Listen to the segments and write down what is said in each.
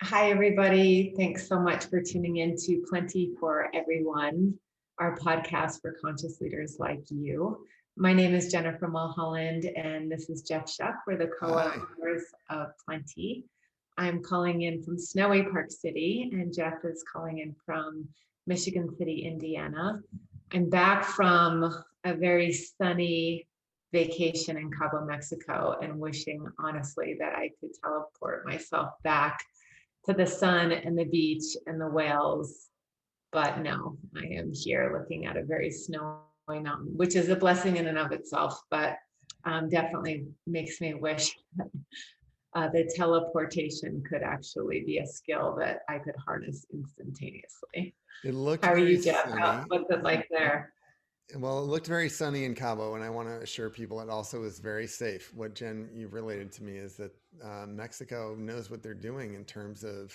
Hi, everybody. Thanks so much for tuning in to Plenty for Everyone, our podcast for conscious leaders like you. My name is Jennifer Mulholland, and this is Jeff Shuck. We're the Hi. co-owners of Plenty. I'm calling in from snowy Park City, and Jeff is calling in from Michigan City, Indiana. I'm back from a very sunny vacation in Cabo, Mexico, and wishing honestly that I could teleport myself back to the sun and the beach and the whales. But no, I am here looking at a very snowy mountain, which is a blessing in and of itself, but definitely makes me wish that the teleportation could actually be a skill that I could harness instantaneously. It looked How are very you, Jeff? sunny. What's it like there? Well, it looked very sunny in Cabo, and I want to assure people it also was very safe. What Jen, you've related to me is that Mexico knows what they're doing in terms of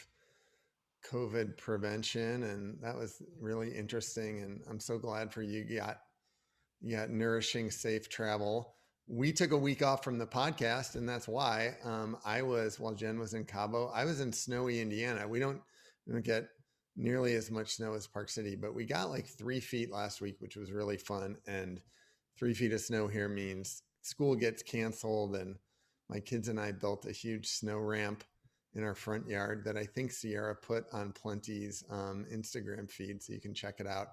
COVID prevention, and that was really interesting. And I'm so glad for you. You got nourishing, safe travel. We took a week off from the podcast, and that's why while Jen was in Cabo, I was in snowy Indiana. We don't get nearly as much snow as Park City, but we got like 3 feet last week, which was really fun. And 3 feet of snow here means school gets canceled. And my kids and I built a huge snow ramp in our front yard that I think Sierra put on Plenty's Instagram feed, so you can check it out.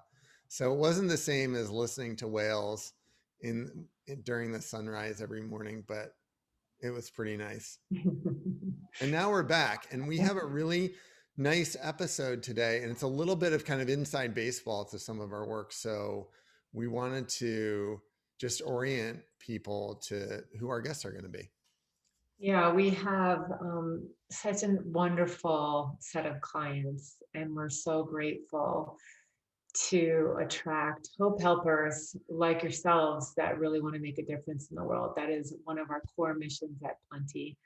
So it wasn't the same as listening to whales during the sunrise every morning, but it was pretty nice. And now we're back, and we have a really nice episode today, and it's a little bit of kind of inside baseball to some of our work. So we wanted to just orient people to who our guests are going to be. Yeah, we have such a wonderful set of clients, and we're so grateful to attract hope helpers like yourselves that really want to make a difference in the world. That is one of our core missions at Plenty,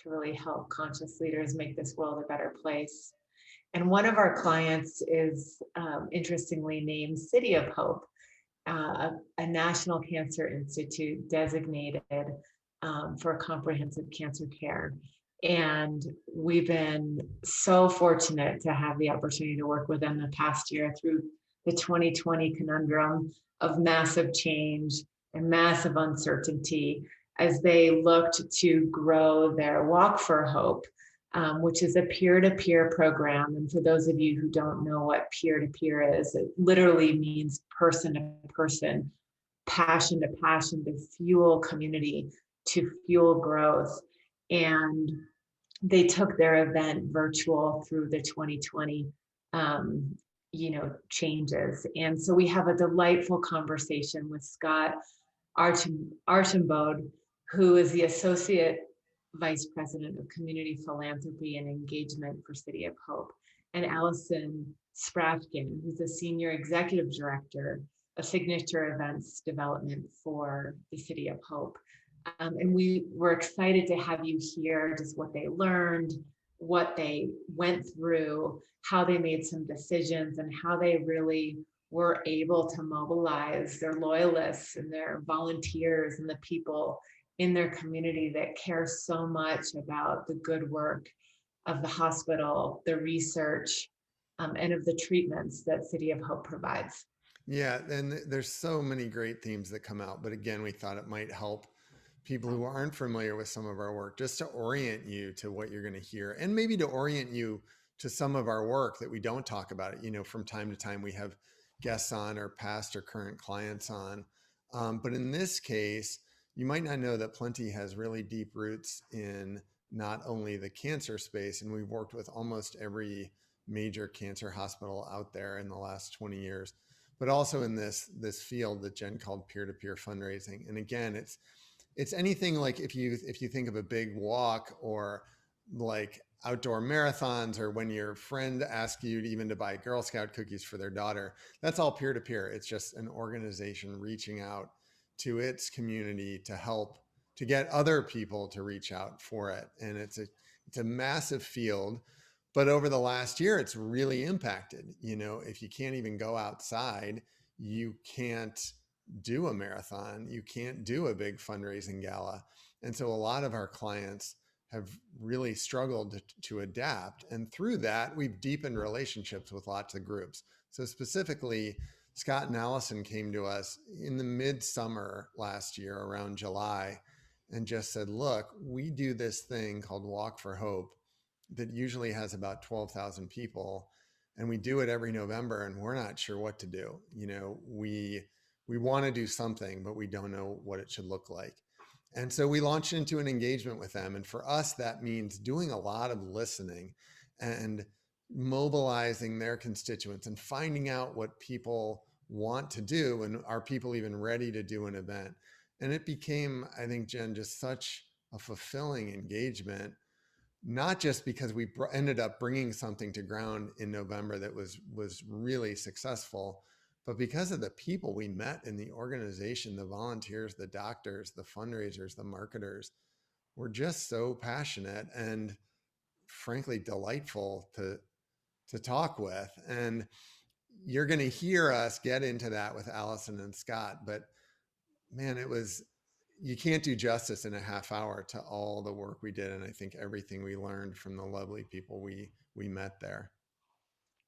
to really help conscious leaders make this world a better place. And one of our clients is interestingly named City of Hope, a National Cancer Institute designated for comprehensive cancer care. And we've been so fortunate to have the opportunity to work with them the past year through the 2020 conundrum of massive change and massive uncertainty as they looked to grow their Walk for Hope, which is a peer-to-peer program. And for those of you who don't know what peer-to-peer is, it literally means person to person, passion to passion, to fuel community, to fuel growth. And they took their event virtual through the 2020 changes. And so we have a delightful conversation with Scott Archimbaud, who is the Associate Vice President of Community Philanthropy and Engagement for City of Hope, and Alyson Sprafkin, who's the Senior Executive Director of Signature Events Development for the City of Hope. And we were excited to have you hear just what they learned, what they went through, how they made some decisions, and how they really were able to mobilize their loyalists and their volunteers and the people in their community that care so much about the good work of the hospital, the research, and of the treatments that City of Hope provides. Yeah, and there's so many great themes that come out, but again, we thought it might help people who aren't familiar with some of our work just to orient you to what you're going to hear, and maybe to orient you to some of our work that we don't talk about it. From time to time we have guests on, or past or current clients on, but in this case, you might not know that Plenty has really deep roots in not only the cancer space, and we've worked with almost every major cancer hospital out there in the last 20 years, but also in this field that Jen called peer-to-peer fundraising. And again, it's anything like if you think of a big walk, or like outdoor marathons, or when your friend asks you to buy Girl Scout cookies for their daughter, that's all peer-to-peer. It's just an organization reaching out to its community to help to get other people to reach out for it. And it's a massive field. But over the last year, it's really impacted. If you can't even go outside, you can't do a marathon, you can't do a big fundraising gala. And so a lot of our clients have really struggled to adapt. And through that, we've deepened relationships with lots of groups. So specifically, Scott and Alyson came to us in the midsummer last year around July and just said, look, we do this thing called Walk for Hope that usually has about 12,000 people. And we do it every November, and we're not sure what to do. We want to do something, but we don't know what it should look like. And so we launched into an engagement with them. And for us, that means doing a lot of listening and mobilizing their constituents and finding out what people want to do, and are people even ready to do an event. And it became, I think, Jen, just such a fulfilling engagement, not just because we ended up bringing something to ground in November that was really successful, but because of the people we met in the organization, the volunteers, the doctors, the fundraisers, the marketers, were just so passionate and frankly delightful to talk with. And you're going to hear us get into that with Alyson and Scott, but man, you can't do justice in a half hour to all the work we did. And I think everything we learned from the lovely people we met there.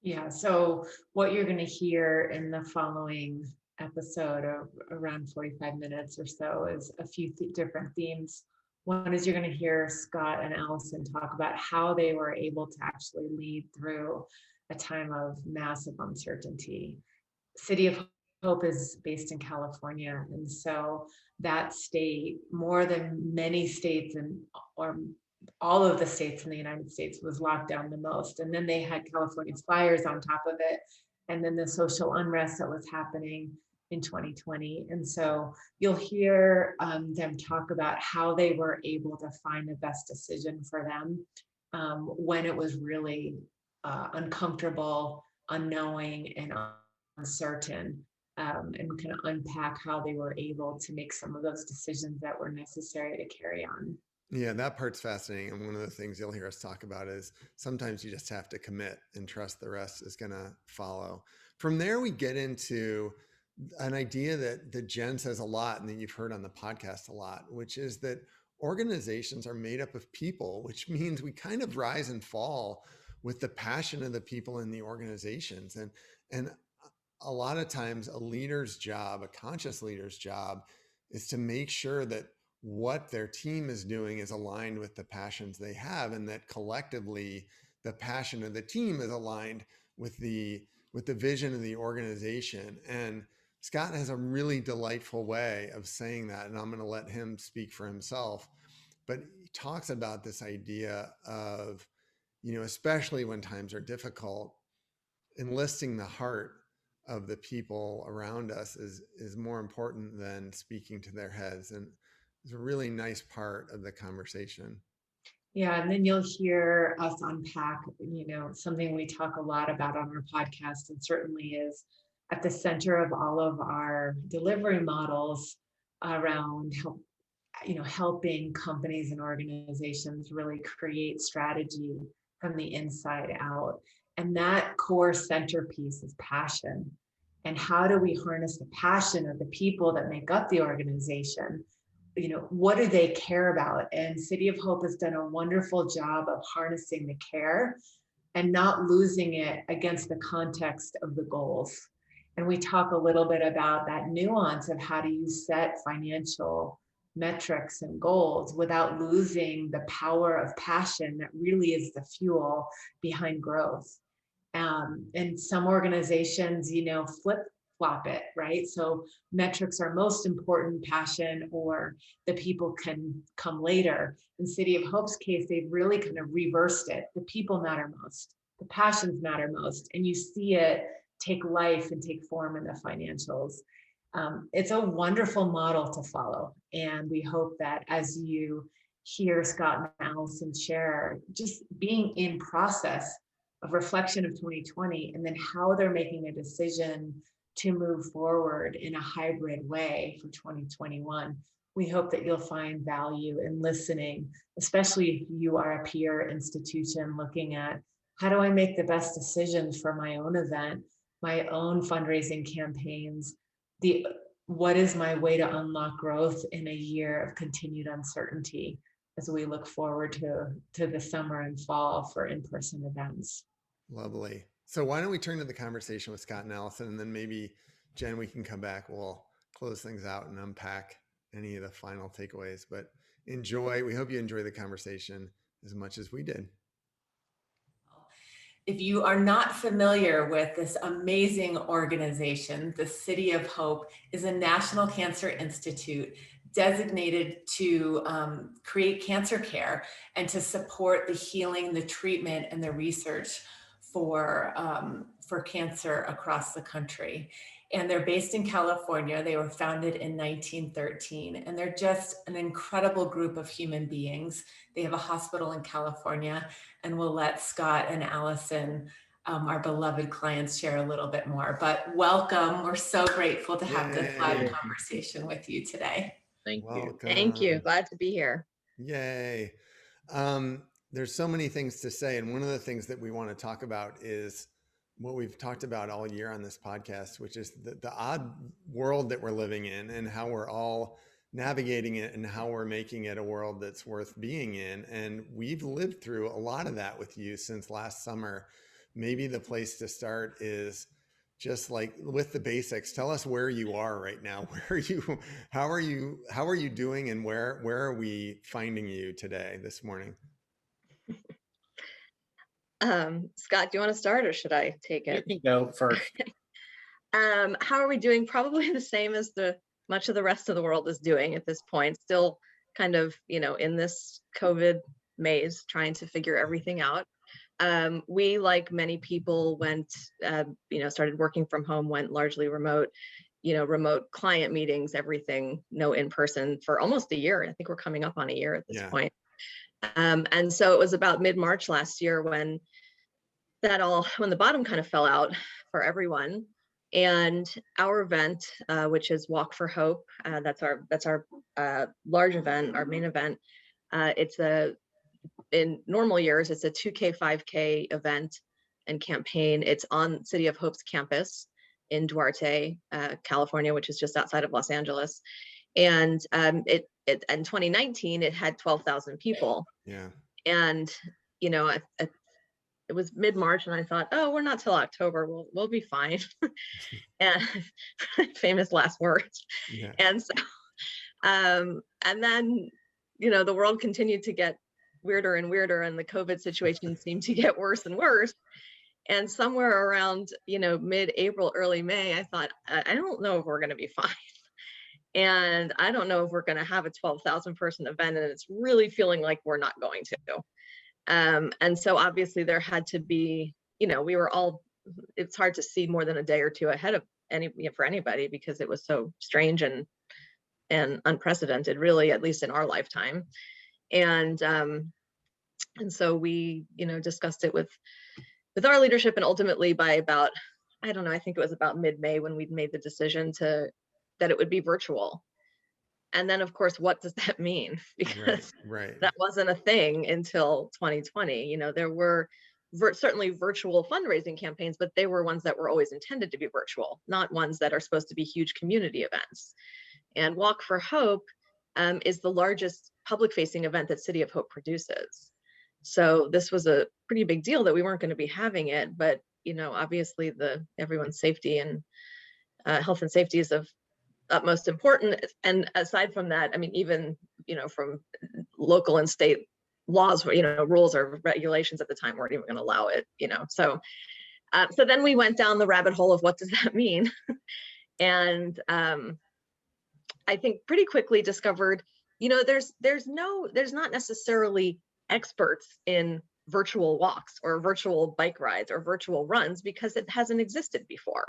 Yeah, so what you're going to hear in the following episode of around 45 minutes or so is a few different themes. One is you're going to hear Scott and Alyson talk about how they were able to actually lead through a time of massive uncertainty. City of Hope is based in California, and so that state, more than many states or all of the states in the United States, was locked down the most. And then they had California fires on top of it, and then the social unrest that was happening in 2020. And so you'll hear them talk about how they were able to find the best decision for them when it was really uncomfortable, unknowing, and uncertain. And we kind of unpack how they were able to make some of those decisions that were necessary to carry on. Yeah, that part's fascinating. And one of the things you'll hear us talk about is sometimes you just have to commit and trust the rest is going to follow. From there, we get into an idea that Jen says a lot and that you've heard on the podcast a lot, which is that organizations are made up of people, which means we kind of rise and fall with the passion of the people in the organizations. And a lot of times a leader's job, a conscious leader's job, is to make sure that what their team is doing is aligned with the passions they have, and that collectively the passion of the team is aligned with the vision of the organization. And Scott has a really delightful way of saying that, and I'm going to let him speak for himself. But he talks about this idea of, especially when times are difficult, enlisting the heart of the people around us is more important than speaking to their heads. And it's a really nice part of the conversation. Yeah, and then you'll hear us unpack, something we talk a lot about on our podcast, and certainly is at the center of all of our delivery models around helping companies and organizations really create strategy from the inside out. And that core centerpiece is passion. And how do we harness the passion of the people that make up the organization? What do they care about? And City of Hope has done a wonderful job of harnessing the care and not losing it against the context of the goals. And we talk a little bit about that nuance of how do you set financial metrics and goals without losing the power of passion that really is the fuel behind growth. And some organizations, flip-flop it, right? So metrics are most important, passion or the people can come later. In City of Hope's case, they've really kind of reversed it. The people matter most, the passions matter most, and you see it take life and take form in the financials. It's a wonderful model to follow. And we hope that as you hear Scott and Alyson share, just being in process of reflection of 2020 and then how they're making a decision to move forward in a hybrid way for 2021. We hope that you'll find value in listening, especially if you are a peer institution looking at how do I make the best decisions for my own event, my own fundraising campaigns, what is my way to unlock growth in a year of continued uncertainty. as we look forward to the summer and fall for in-person events. Lovely. So why don't we turn to the conversation with Scott and Alyson, and then maybe Jen, we can come back. We'll close things out and unpack any of the final takeaways. But we hope you enjoy the conversation as much as we did. If you are not familiar with this amazing organization, the City of Hope is a National Cancer Institute designated to create cancer care and to support the healing, the treatment, and the research for cancer across the country. And they're based in California. They were founded in 1913, and they're just an incredible group of human beings. They have a hospital in California, and we'll let Scott and Alyson, our beloved clients, share a little bit more. But welcome. We're so grateful to have this live conversation with you today. Thank you. Thank you. Glad to be here. Yay. There's so many things to say. And one of the things that we want to talk about is what we've talked about all year on this podcast, which is the odd world that we're living in and how we're all navigating it and how we're making it a world that's worth being in. And we've lived through a lot of that with you since last summer. Maybe the place to start is just like with the basics. Tell us where you are right now. How are you doing, and where are we finding you today, this morning? Scott, do you want to start, or should I take it? You can go first. How are we doing? Probably the same as much of the rest of the world is doing at this point. Still kind of, in this COVID maze, trying to figure everything out. We, like many people, started working from home, went largely remote, remote client meetings, everything, no in-person for almost a year. I think we're coming up on a year at this point. And so it was about mid-March last year when the bottom kind of fell out for everyone. And our event, which is Walk for Hope, that's our large event, our main event. In normal years, it's a 2K, 5K event and campaign. It's on City of Hope's campus in Duarte, California, which is just outside of Los Angeles. And in 2019, it had 12,000 people. Yeah. And, it was mid-March, and I thought, oh, we're not till October. We'll be fine. And famous last words. Yeah. And so, and then, the world continued to get weirder and weirder, and the COVID situation seemed to get worse and worse. And somewhere around, mid-April, early May, I thought, I don't know if we're going to be fine. And I don't know if we're going to have a 12,000 person event, and it's really feeling like we're not going to. And so obviously there had to be, it's hard to see more than a day or two ahead of for anybody, because it was so strange and unprecedented, really, at least in our lifetime. And so we, discussed it with our leadership, and ultimately by about, I don't know, I think it was about mid-May when we'd made the decision that it would be virtual. And then, of course, what does that mean? Because that wasn't a thing until 2020. There were certainly virtual fundraising campaigns, but they were ones that were always intended to be virtual, not ones that are supposed to be huge community events. And Walk for Hope is the largest public-facing event that City of Hope produces. So this was a pretty big deal that we weren't going to be having it, but obviously everyone's safety and health and safety is of utmost important. And aside from that, I mean, even from local and state laws, rules or regulations at the time weren't even going to allow it. So then we went down the rabbit hole of what does that mean, and I think pretty quickly discovered, there's not necessarily experts in virtual walks or virtual bike rides or virtual runs, because it hasn't existed before.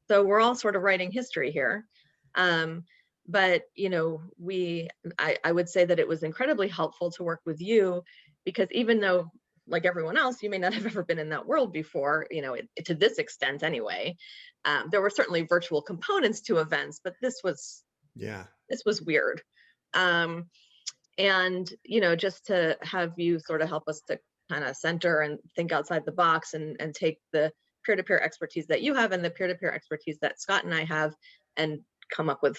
So we're all sort of writing history here. But I would say that it was incredibly helpful to work with you, because even though, like everyone else, you may not have ever been in that world before, to this extent anyway, there were certainly virtual components to events, but this was weird. And just to have you sort of help us to kind of center and think outside the box and take the peer-to-peer expertise that you have and the peer-to-peer expertise that Scott and I have, and come up with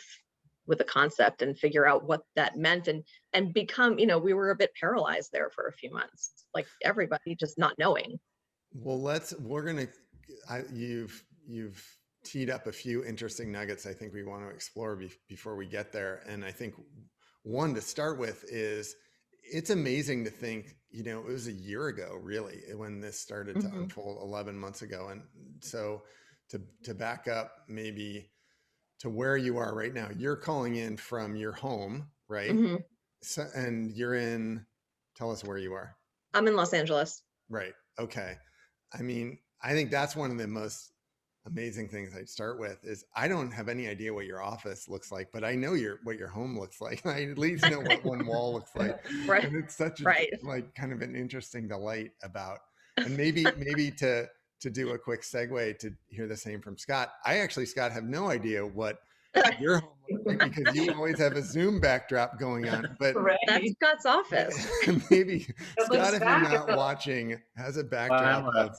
with the concept and figure out what that meant, and become, you know, we were a bit paralyzed there for a few months, like everybody just not knowing. Well, you've teed up a few interesting nuggets I think we want to explore before we get there. And I think one to start with is, it's amazing to think, you know, it was a year ago really when this started to unfold, 11 months ago. And so to back up maybe to where you are right now, you're calling in from your home, right? So, and tell us where you are. I'm in Los Angeles. Right. Okay. I mean, I think that's one of the most amazing things I'd start with is, I don't have any idea what your office looks like, but I know what your home looks like. I at least know what one wall looks like. Right. And it's such a, like, kind of an interesting delight about, and maybe to do a quick segue to hear the same from Scott. I actually, Scott, have no idea what your home looks like, because you always have a Zoom backdrop going on. But that's Scott's office. Maybe Scott, if you're not watching, has a backdrop of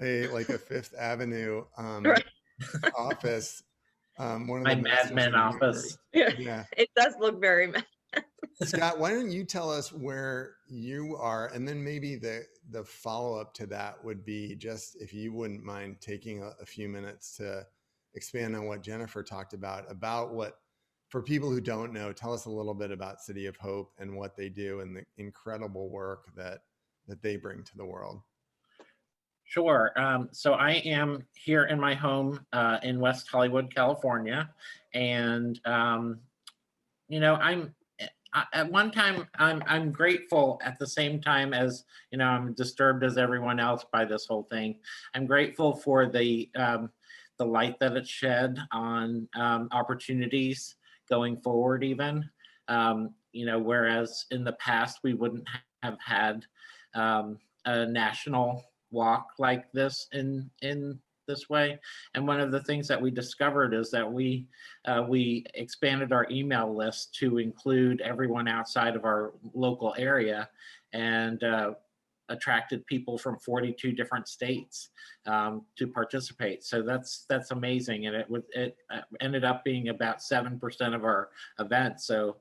a Fifth Avenue office. One of my Mad Men office. Yeah, it does look very Mad. Scott, why don't you tell us where you are, and then maybe the follow-up to that would be, just if you wouldn't mind taking a few minutes to expand on what Jennifer talked about what, for people who don't know, tell us a little bit about City of Hope and what they do and the incredible work that they bring to the world. Sure. So I am here in my home in West Hollywood, California. And, you know, at one time, I'm grateful at the same time as, you know, I'm disturbed as everyone else by this whole thing. I'm grateful for the light that it shed on opportunities going forward even. You know, whereas in the past, we wouldn't have had a national walk like this in this way. And one of the things that we discovered is that we expanded our email list to include everyone outside of our local area, and attracted people from 42 different states to participate. So that's amazing. And it ended up being about 7% of our event. So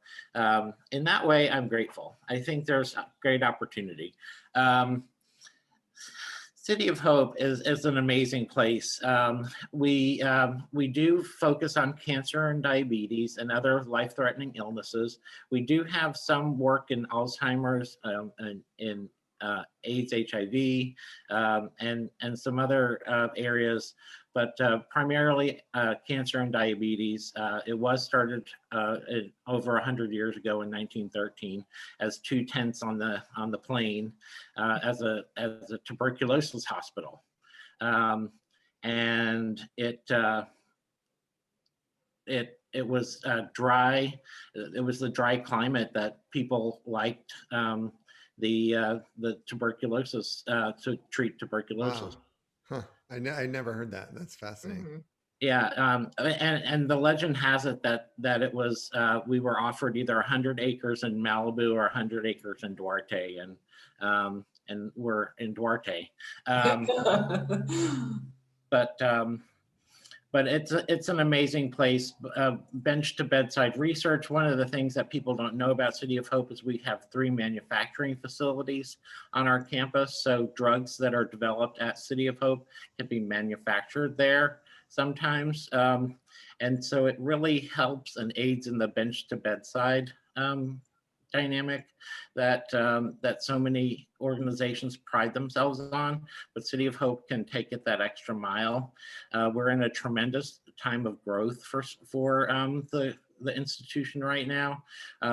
in that way, I'm grateful. I think there's a great opportunity. City of Hope is an amazing place. We do focus on cancer and diabetes and other life-threatening illnesses. We do have some work in Alzheimer's and in AIDS, HIV, and some other areas, but primarily cancer and diabetes. It was started over 100 years ago in 1913 as 2 tents on the plane as a tuberculosis hospital, and it was dry. It was the dry climate that people liked. The tuberculosis to treat tuberculosis. Wow. Huh. I never heard that. That's fascinating. Yeah, and the legend has it that it was we were offered either 100 acres in Malibu or 100 acres in Duarte, and we're in Duarte. But it's an amazing place. Bench to bedside research. One of the things that people don't know about City of Hope is we have 3 manufacturing facilities on our campus. So drugs that are developed at City of Hope can be manufactured there sometimes. And so it really helps and aids in the bench to bedside dynamic that so many organizations pride themselves on, but City of Hope can take it that extra mile. We're in a tremendous time of growth for the institution right now.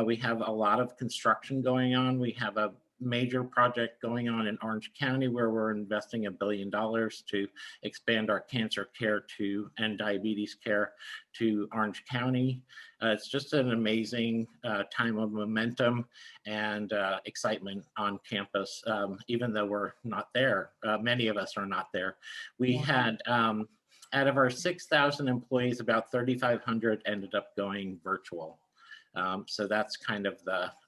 We have a lot of construction going on. We have a major project going on in Orange County where we're investing $1 billion to expand our cancer care and diabetes care to Orange County. It's just an amazing time of momentum and excitement on campus, even though we're not there. Many of us are not there. We had, out of our 6,000 employees, about 3,500 ended up going virtual. So that's kind of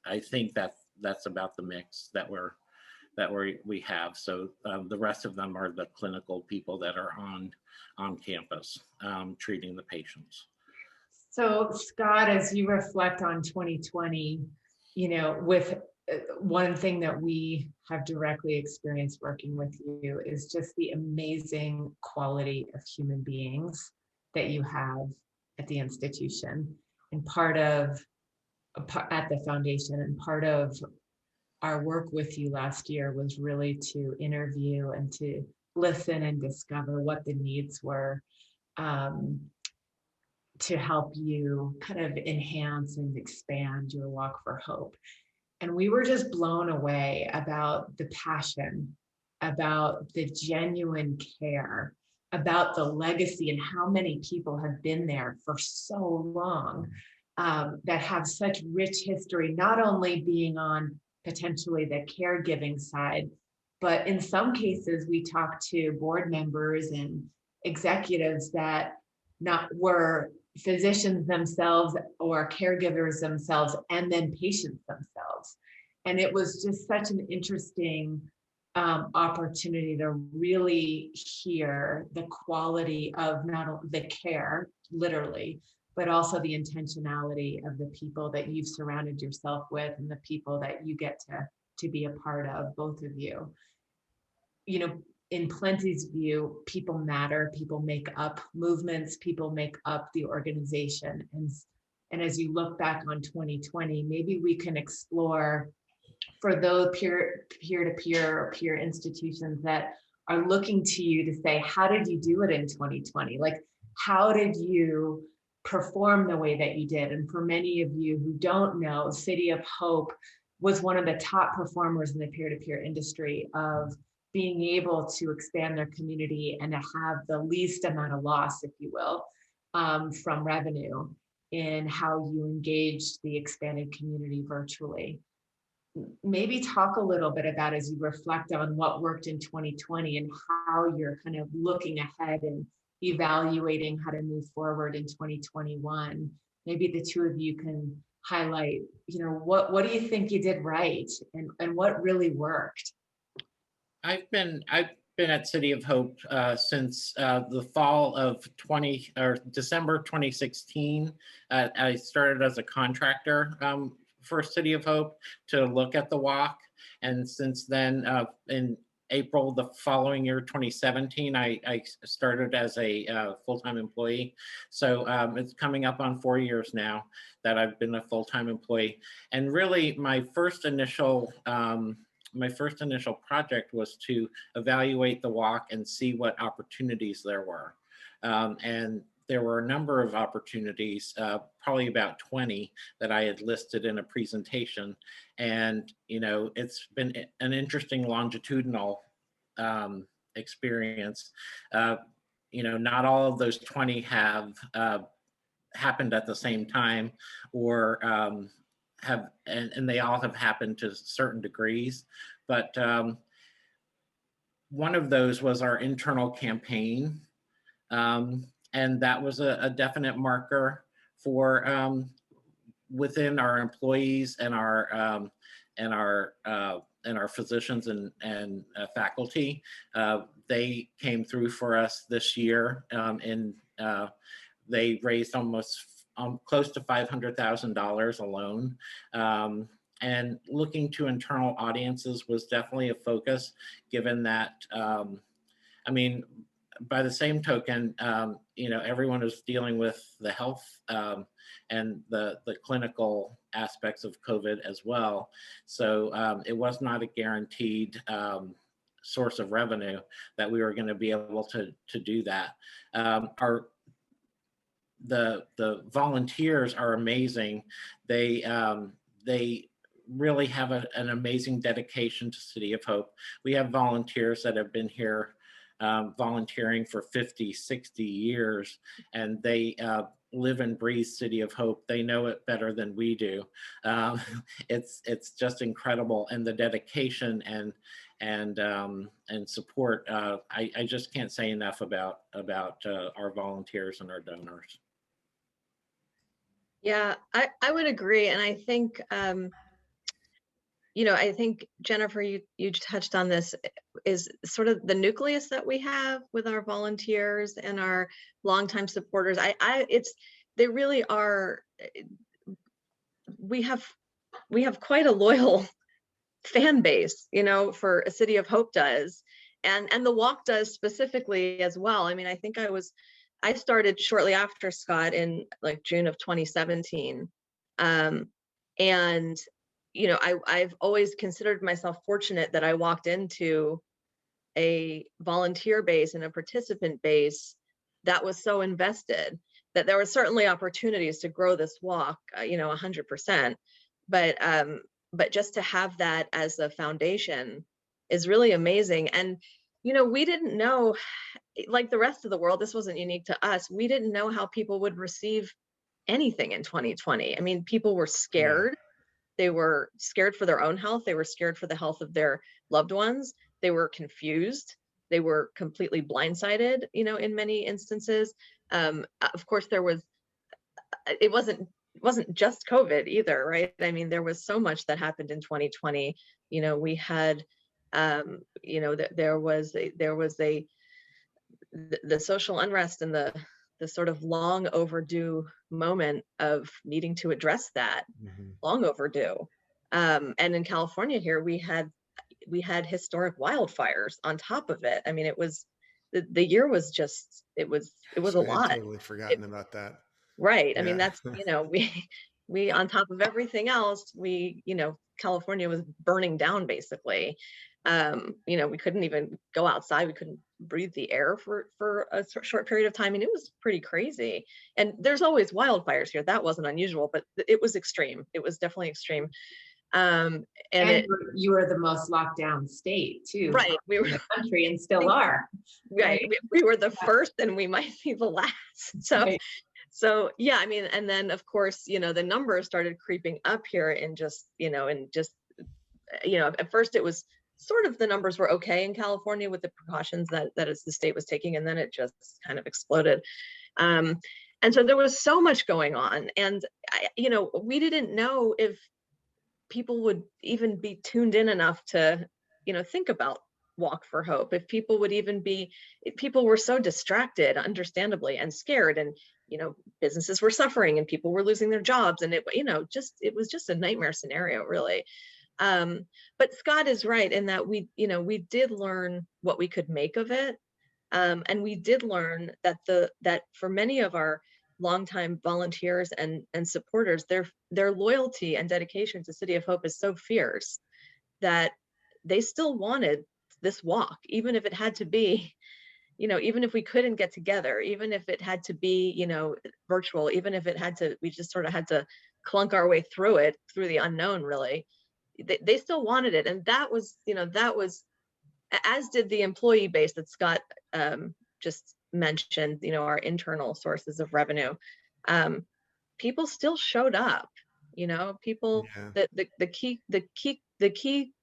I think that's about the mix that we have. So the rest of them are the clinical people that are on campus treating the patients. So Scott, as you reflect on 2020, with one thing that we have directly experienced working with you is just the amazing quality of human beings that you have at the institution and at the foundation. And part of our work with you last year was really to interview and to listen and discover what the needs were, to help you kind of enhance and expand your Walk for Hope. And we were just blown away about the passion, about the genuine care, about the legacy and how many people have been there for so long, that have such rich history, not only being on potentially the caregiving side, but in some cases we talked to board members and executives that were physicians themselves or caregivers themselves, and then patients themselves. And it was just such an interesting opportunity to really hear the quality of not only the care, literally, but also the intentionality of the people that you've surrounded yourself with and the people that you get to be a part of, both of you. In Plenty's view, people matter, people make up movements, people make up the organization. And as you look back on 2020, maybe we can explore for those peer-to-peer or peer institutions that are looking to you to say, how did you do it in 2020? Like, how did you perform the way that you did? And for many of you who don't know, City of Hope was one of the top performers in the peer-to-peer industry of being able to expand their community and to have the least amount of loss, if you will, from revenue in how you engage the expanded community virtually. Maybe talk a little bit about, as you reflect on what worked in 2020 and how you're kind of looking ahead and evaluating how to move forward in 2021. Maybe the two of you can highlight, what do you think you did right and what really worked? I've been at City of Hope since the fall of December 2016. I started as a contractor for City of Hope to look at the walk, and since then, in April the following year, 2017, I started as a full-time employee. So it's coming up on 4 years now that I've been a full-time employee, and really my first initial project was to evaluate the walk and see what opportunities there were. And there were a number of opportunities, probably about 20 that I had listed in a presentation. And, it's been an interesting longitudinal experience. Not all of those 20 have happened at the same time, or and they all have happened to certain degrees, but one of those was our internal campaign, and that was a definite marker for within our employees and our physicians and faculty. They came through for us this year, and they raised almost close to $500,000 alone. And looking to internal audiences was definitely a focus, given that, by the same token, everyone is dealing with the health and the clinical aspects of COVID as well. So it was not a guaranteed source of revenue that we were going to be able to do that. The volunteers are amazing. They really have an amazing dedication to City of Hope. We have volunteers that have been here volunteering for 50, 60 years, and they live and breathe City of Hope. They know it better than we do. It's just incredible, and the dedication and support. I just can't say enough about our volunteers and our donors. Yeah, I would agree. And I think, I think, Jennifer, you touched on this, is sort of the nucleus that we have with our volunteers and our longtime supporters. they really are. We have quite a loyal fan base, for a City of Hope does, and the walk does specifically as well. I mean, I think I started shortly after Scott in like June of 2017, and I've always considered myself fortunate that I walked into a volunteer base and a participant base that was so invested that there were certainly opportunities to grow this walk, 100%. But just to have that as a foundation is really amazing. And, we didn't know, like the rest of the world, this wasn't unique to us. We didn't know how people would receive anything in 2020. I mean, people were scared. They were scared for their own health. They were scared for the health of their loved ones. They were confused. They were completely blindsided, in many instances. Of course, it wasn't just COVID either, right? I mean, there was so much that happened in 2020. We had, there was the social unrest and the sort of long overdue moment of needing to address that, long overdue. And in California here, we had historic wildfires on top of it. I mean, it was the year was just it was a lot. I'd totally forgotten about that. Right. Yeah. I mean, that's we on top of everything else, California was burning down basically. We couldn't even go outside. We couldn't breathe the air for a short period of time. And it was pretty crazy. And there's always wildfires here. That wasn't unusual, but it was extreme. It was definitely extreme. And you were the most locked down state too, right? We were in the country and still are. Right. We were the first, and we might be the last. So. Right. So yeah, I mean, and then of course, the numbers started creeping up here at first it was sort of, the numbers were okay in California with the precautions that the state was taking, and then it just kind of exploded. And so there was so much going on, and we didn't know if people would even be tuned in enough to, think about Walk for Hope, if people were so distracted, understandably, and scared, and businesses were suffering and people were losing their jobs, and it was just a nightmare scenario, really. But Scott is right in that we did learn what we could make of it, and we did learn that for many of our longtime volunteers and supporters, their loyalty and dedication to City of Hope is so fierce that they still wanted this walk, even if it had to be, even if we couldn't get together, even if it had to be, virtual, even if we just sort of had to clunk our way through the unknown, really. They still wanted it. And that was, as did the employee base that Scott just mentioned, our internal sources of revenue. People still showed up, people, yeah. the key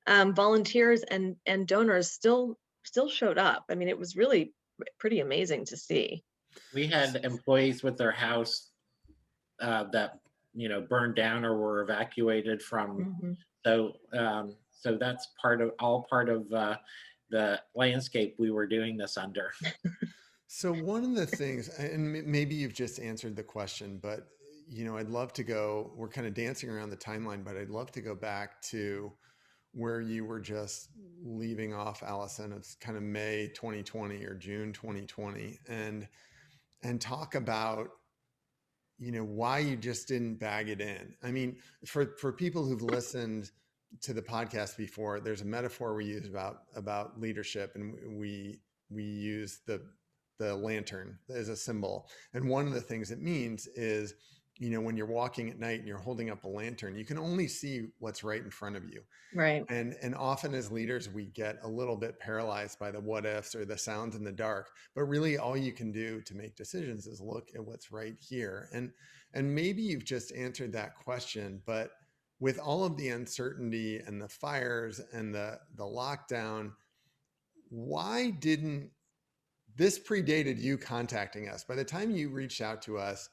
volunteers and donors still showed up. I mean, it was really pretty amazing to see. We had employees with their house that burned down or were evacuated from. So that's part of the landscape we were doing this under. So one of the things, and maybe you've just answered the question, but I'd love to go. We're kind of dancing around the timeline, but I'd love to go back to where you were just leaving off, Alyson, of kind of May 2020 or June 2020, and talk about why you just didn't bag it in. I mean, for people who've listened to the podcast before, there's a metaphor we use about leadership, and we use the lantern as a symbol. And one of the things it means is, when you're walking at night and you're holding up a lantern, you can only see what's right in front of you. Right. And often as leaders, we get a little bit paralyzed by the what ifs or the sounds in the dark, but really all you can do to make decisions is look at what's right here. And maybe you've just answered that question, but with all of the uncertainty and the fires and the lockdown, why didn't this predated you contacting us? By the time you reached out to us,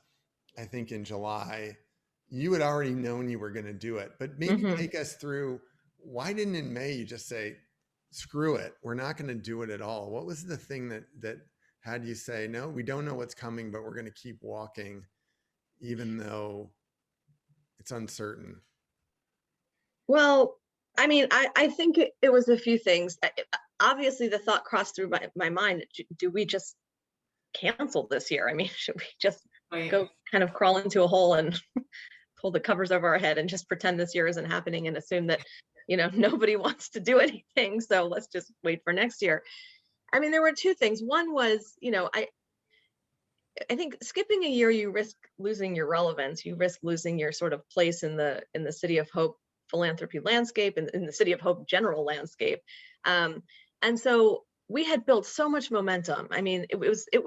I think in July, you had already known you were going to do it, but maybe take us through, why didn't in May you just say, screw it, we're not going to do it at all? What was the thing that had you say, no, we don't know what's coming, but we're going to keep walking even though it's uncertain? Well, I mean, I think it was a few things. Obviously, the thought crossed through my mind, do we just cancel this year? I mean, should we just go kind of crawl into a hole and pull the covers over our head and just pretend this year isn't happening and assume that, nobody wants to do anything, so let's just wait for next year? I mean, there were two things. One was, I think skipping a year, you risk losing your relevance. You risk losing your sort of place in the City of Hope philanthropy landscape and in the City of Hope general landscape. And so we had built so much momentum. I mean, it was a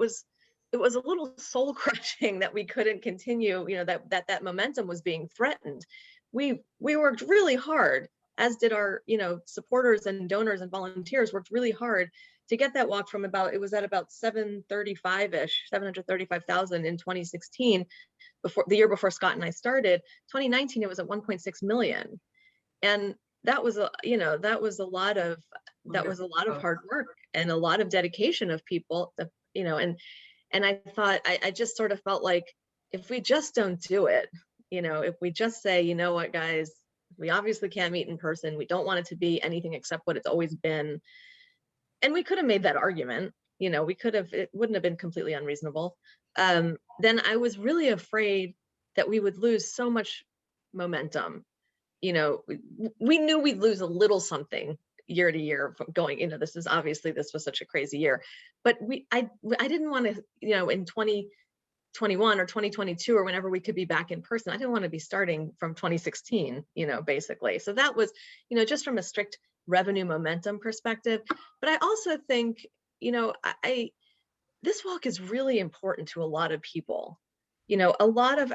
little soul crushing that we couldn't continue, that momentum was being threatened. We worked really hard, as did our, supporters and donors and volunteers worked really hard to get that walk from it was at about 735,000 in 2016, the year before Scott and I started. 2019, it was at 1.6 million. And that was a lot of hard work and a lot of dedication of people, and I thought, I just sort of felt like, if we just don't do it, if we just say, you know what, guys, we obviously can't meet in person. We don't want it to be anything except what it's always been. And we could have made that argument, it wouldn't have been completely unreasonable. Then I was really afraid that we would lose so much momentum. We knew we'd lose a little something year to year going, this was such a crazy year, but I didn't want to, in 2021 or 2022 or whenever we could be back in person, I didn't want to be starting from 2016, basically. So that was, just from a strict revenue momentum perspective. But I also think, this walk is really important to a lot of people. We have a lot of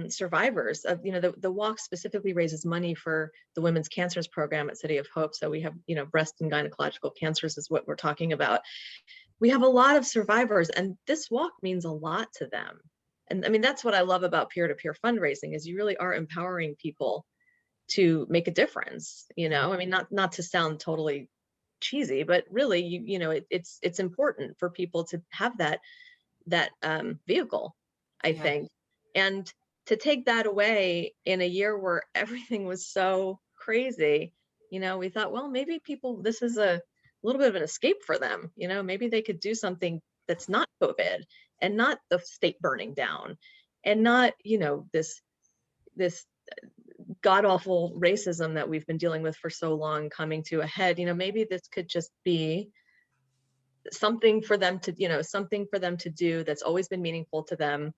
survivors of, the walk specifically raises money for the Women's Cancers Program at City of Hope. So we have, breast and gynecological cancers is what we're talking about. We have a lot of survivors, and this walk means a lot to them. And I mean, that's what I love about peer-to-peer fundraising, is you really are empowering people to make a difference. I mean, not to sound totally cheesy, but really, it's important for people to have that vehicle, I think. And to take that away in a year where everything was so crazy, we thought, well, maybe this is a little bit of an escape for them. Maybe they could do something that's not COVID and not the state burning down and not, this god-awful racism that we've been dealing with for so long coming to a head. Maybe this could just be something for them to do that's always been meaningful to them.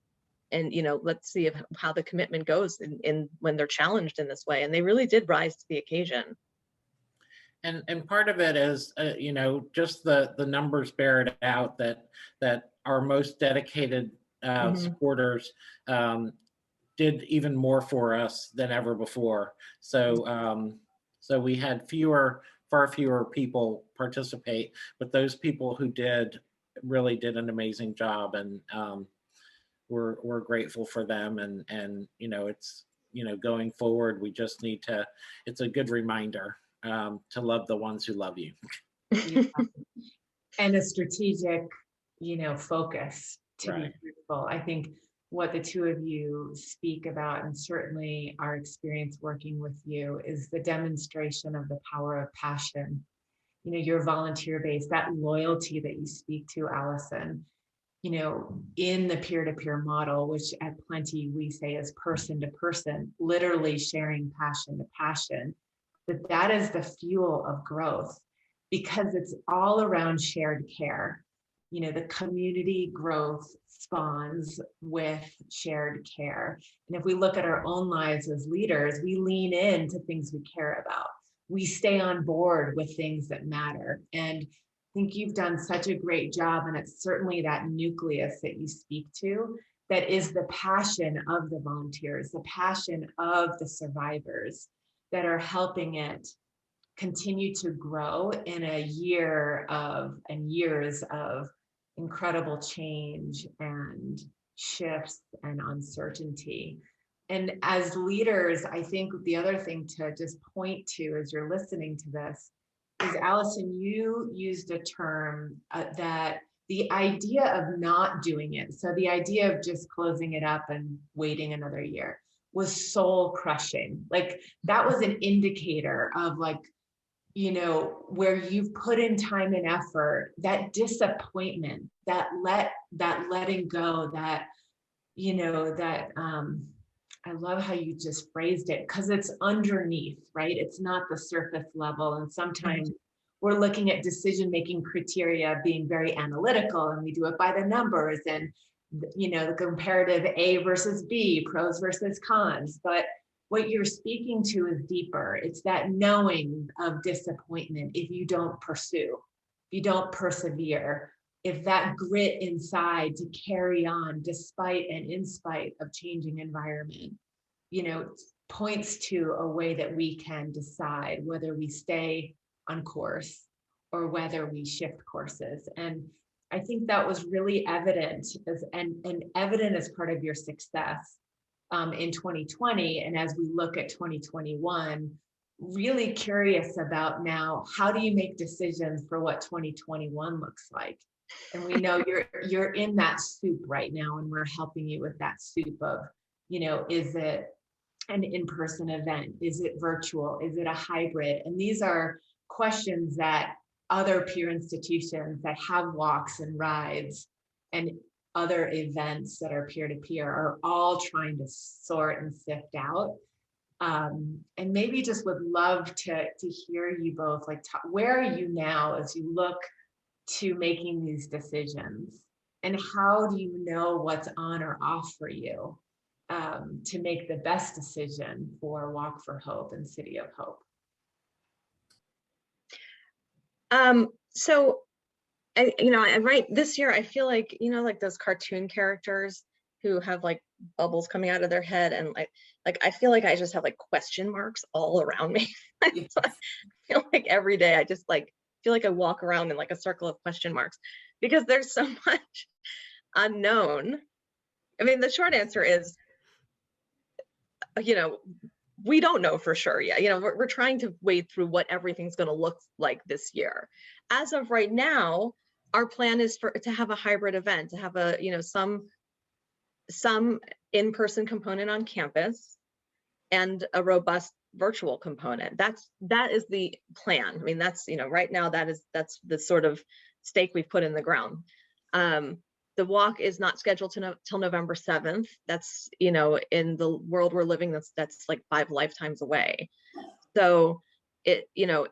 And, let's see how the commitment goes in when they're challenged in this way. And they really did rise to the occasion. And part of it is, just the numbers bear it out that our most dedicated supporters did even more for us than ever before. So we had far fewer people participate, but those people who did really did an amazing job, and we're grateful for them. And it's going forward, we just need to. It's a good reminder to love the ones who love you. And a strategic, focus to Right. be fruitful. I think what the two of you speak about, and certainly our experience working with you, is the demonstration of the power of passion. Your volunteer base, that loyalty that you speak to, Alyson, in the peer-to-peer model, which at Plenty we say is person to person, literally sharing passion to passion, that is the fuel of growth, because it's all around shared care. The community growth spawns with shared care. And if we look at our own lives as leaders, we lean into things we care about. We stay on board with things that matter. And I think you've done such a great job. And it's certainly that nucleus that you speak to that is the passion of the volunteers, the passion of the survivors that are helping it continue to grow in a year of and years of incredible change and shifts and uncertainty. And as leaders, I think the other thing to just point to as you're listening to this is, Alyson, you used a term that the idea of not doing it, so the idea of just closing it up and waiting another year, was soul crushing. Like that was an indicator of like, you know, where you've put in time and effort, that disappointment, that letting go, that, you know, that I love how you just phrased it, because it's underneath, right? It's not the surface level. And sometimes we're looking at decision-making criteria being very analytical, and we do it by the numbers and, you know, the comparative A versus B, pros versus cons. But what you're speaking to is deeper. It's that knowing of disappointment if you don't pursue, if you don't persevere, if that grit inside to carry on despite and in spite of changing environment, you know, points to a way that we can decide whether we stay on course or whether we shift courses. And I think that was really evident and evident as part of your success in 2020. And as we look at 2021, really curious about now, how do you make decisions for what 2021 looks like? And we know you're in that soup right now, and we're helping you with that soup of, you know, is it an in-person event? Is it virtual? Is it a hybrid? And these are questions that other peer institutions that have walks and rides and other events that are peer-to-peer are all trying to sort and sift out. And maybe just would love to hear you both, like, where are you now as you look to making these decisions, and how do you know what's on or off for you to make the best decision for Walk for Hope and City of Hope? So I write this year, I feel like, you know, like those cartoon characters who have like bubbles coming out of their head, and like I feel like I just have like question marks all around me. So I feel like every day I just like feel like I walk around in like a circle of question marks, because there's so much unknown. I mean, the short answer is, you know, we don't know for sure yet. You know, we're trying to wade through what everything's going to look like this year. As of right now, our plan is to have a hybrid event, to have a, you know, some in-person component on campus and a robust virtual component. That is the plan. I mean, that's, you know, right now that's the sort of stake we've put in the ground. The walk is not scheduled till November 7th. That's, you know, in the world we're living, that's like 5 lifetimes away. So it, you know,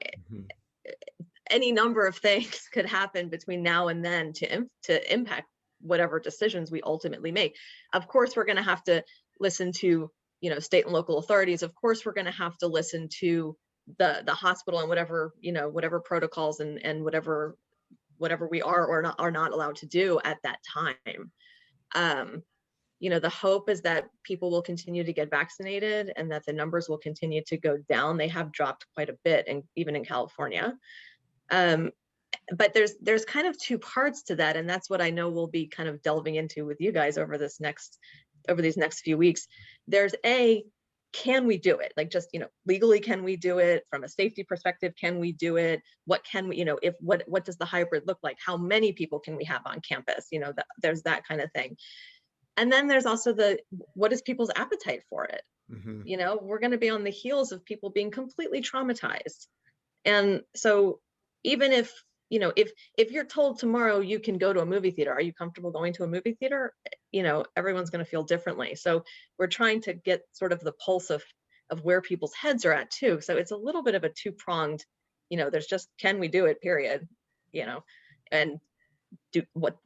any number of things could happen between now and then to impact whatever decisions we ultimately make. Of course, we're going to have to listen to, you know, state and local authorities. Of course, we're going to have to listen to the hospital and whatever, you know, whatever protocols and whatever we are or are not allowed to do at that time. You know, the hope is that people will continue to get vaccinated and that the numbers will continue to go down. They have dropped quite a bit, and even in California. But there's kind of 2 parts to that, and that's what I know we'll be kind of delving into with you guys over these next few weeks. There's can we do it? Like, just, you know, legally, can we do it? From a safety perspective, can we do it? What can we, you know, what does the hybrid look like? How many people can we have on campus? You know, there's that kind of thing. And then there's also what is people's appetite for it? You know, we're going to be on the heels of people being completely traumatized. And so even if, you know, if you're told tomorrow you can go to a movie theater, are you comfortable going to a movie theater? You know, everyone's going to feel differently. So we're trying to get sort of the pulse of where people's heads are at too. So it's a little bit of a 2-pronged, you know, there's just, can we do it, period, you know, and what's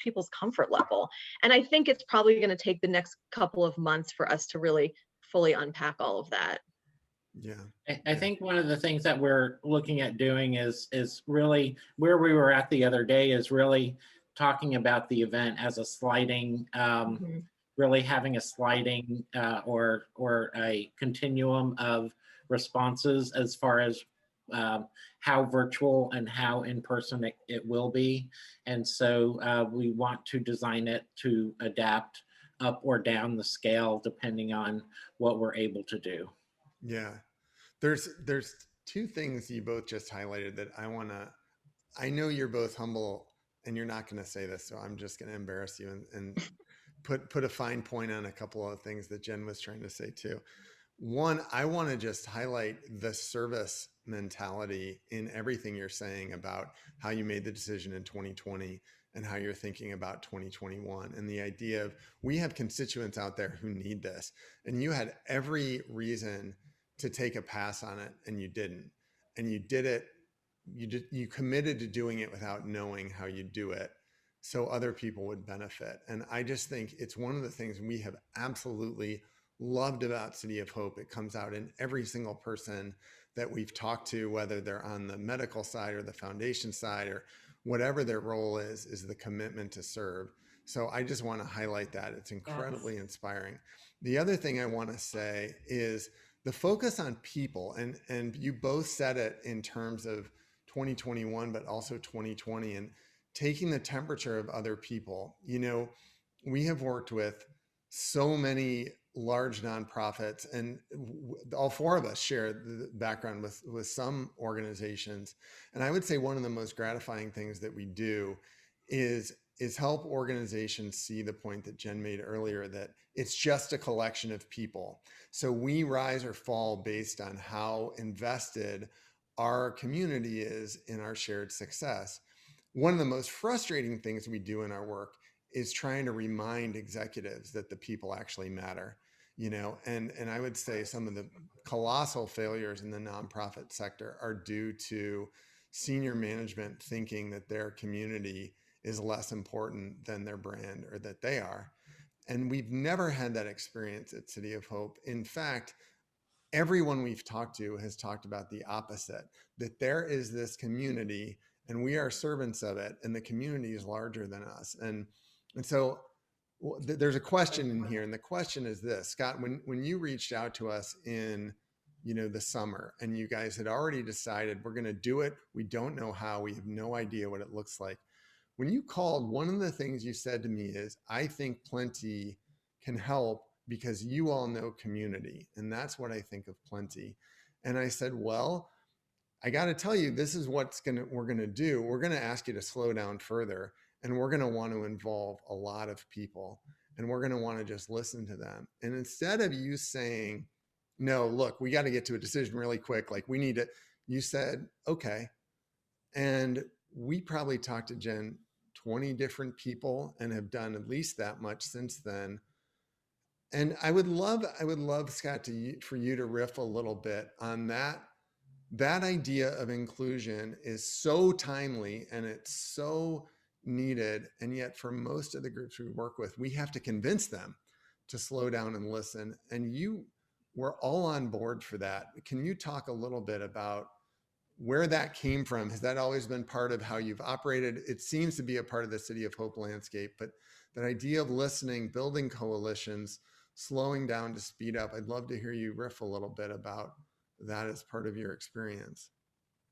people's comfort level? And I think it's probably going to take the next couple of months for us to really fully unpack all of that. Yeah. I think one of the things that we're looking at doing is really where we were at the other day, is really talking about the event as a sliding, really having a sliding or a continuum of responses as far as how virtual and how in person it will be. And so we want to design it to adapt up or down the scale depending on what we're able to do. Yeah. There's 2 things you both just highlighted that I want to I know you're both humble, and you're not going to say this, so I'm just going to embarrass you and put a fine point on a couple of things that Jen was trying to say too. One, I want to just highlight the service mentality in everything you're saying about how you made the decision in 2020 and how you're thinking about 2021, and the idea of we have constituents out there who need this, and you had every reason to take a pass on it, and you didn't, and you did it. You committed to doing it without knowing how you do it, so other people would benefit. And I just think it's one of the things we have absolutely loved about City of Hope. It comes out in every single person that we've talked to, whether they're on the medical side or the foundation side or whatever their role is the commitment to serve. So I just want to highlight that. It's incredibly inspiring. The other thing I want to say is the focus on people, and you both said it in terms of 2021, but also 2020, and taking the temperature of other people. You know, we have worked with so many large nonprofits, and all four of us share the background with some organizations. And I would say one of the most gratifying things that we do is help organizations see the point that Jen made earlier, that it's just a collection of people. So we rise or fall based on how invested our community is in our shared success. One of the most frustrating things we do in our work is trying to remind executives that the people actually matter, you know, and I would say some of the colossal failures in the nonprofit sector are due to senior management thinking that their community is less important than their brand or that they are. And we've never had that experience at City of Hope. In fact, everyone we've talked to has talked about the opposite, that there is this community and we are servants of it, and the community is larger than us. And so there's a question in here, and the question is this: Scott, when you reached out to us in, you know, the summer, and you guys had already decided we're going to do it, we don't know how, we have no idea what it looks like. When you called, one of the things you said to me is, I think Plenty can help because you all know community, and that's what I think of Plenty. And I said, well, I got to tell you, this is what's we're going to do. We're going to ask you to slow down further, and we're going to want to involve a lot of people, and we're going to want to just listen to them. And instead of you saying, no, look, we got to get to a decision really quick, like we need to, you said, okay. And we probably talked to Jen 20 different people and have done at least that much since then. And I would love, Scott, for you to riff a little bit on that. That idea of inclusion is so timely and it's so needed. And yet for most of the groups we work with, we have to convince them to slow down and listen. And we're all on board for that. Can you talk a little bit about where that came from? Has that always been part of how you've operated? It seems to be a part of the City of Hope landscape, but that idea of listening, building coalitions, slowing down to speed up, I'd love to hear you riff a little bit about that as part of your experience.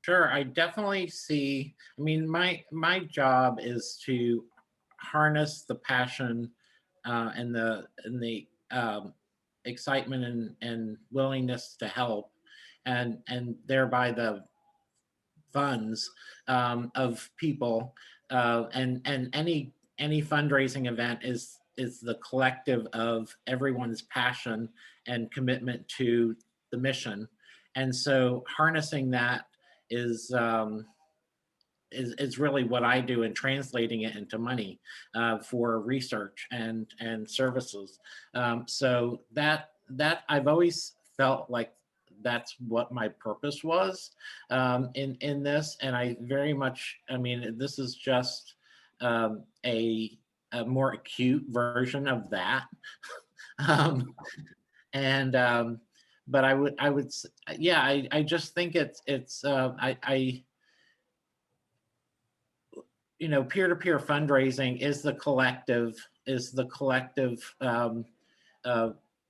Sure, I definitely see. I mean, my job is to harness the passion and the excitement and willingness to help, and thereby the funds of people, and any fundraising event is the collective of everyone's passion and commitment to the mission. And so harnessing that is really what I do, in translating it into money for research and services. So that I've always felt like that's what my purpose was in this, and I very much, I mean, this is just a more acute version of that. And but I would, yeah, I just think it's you know, peer-to-peer fundraising is the collective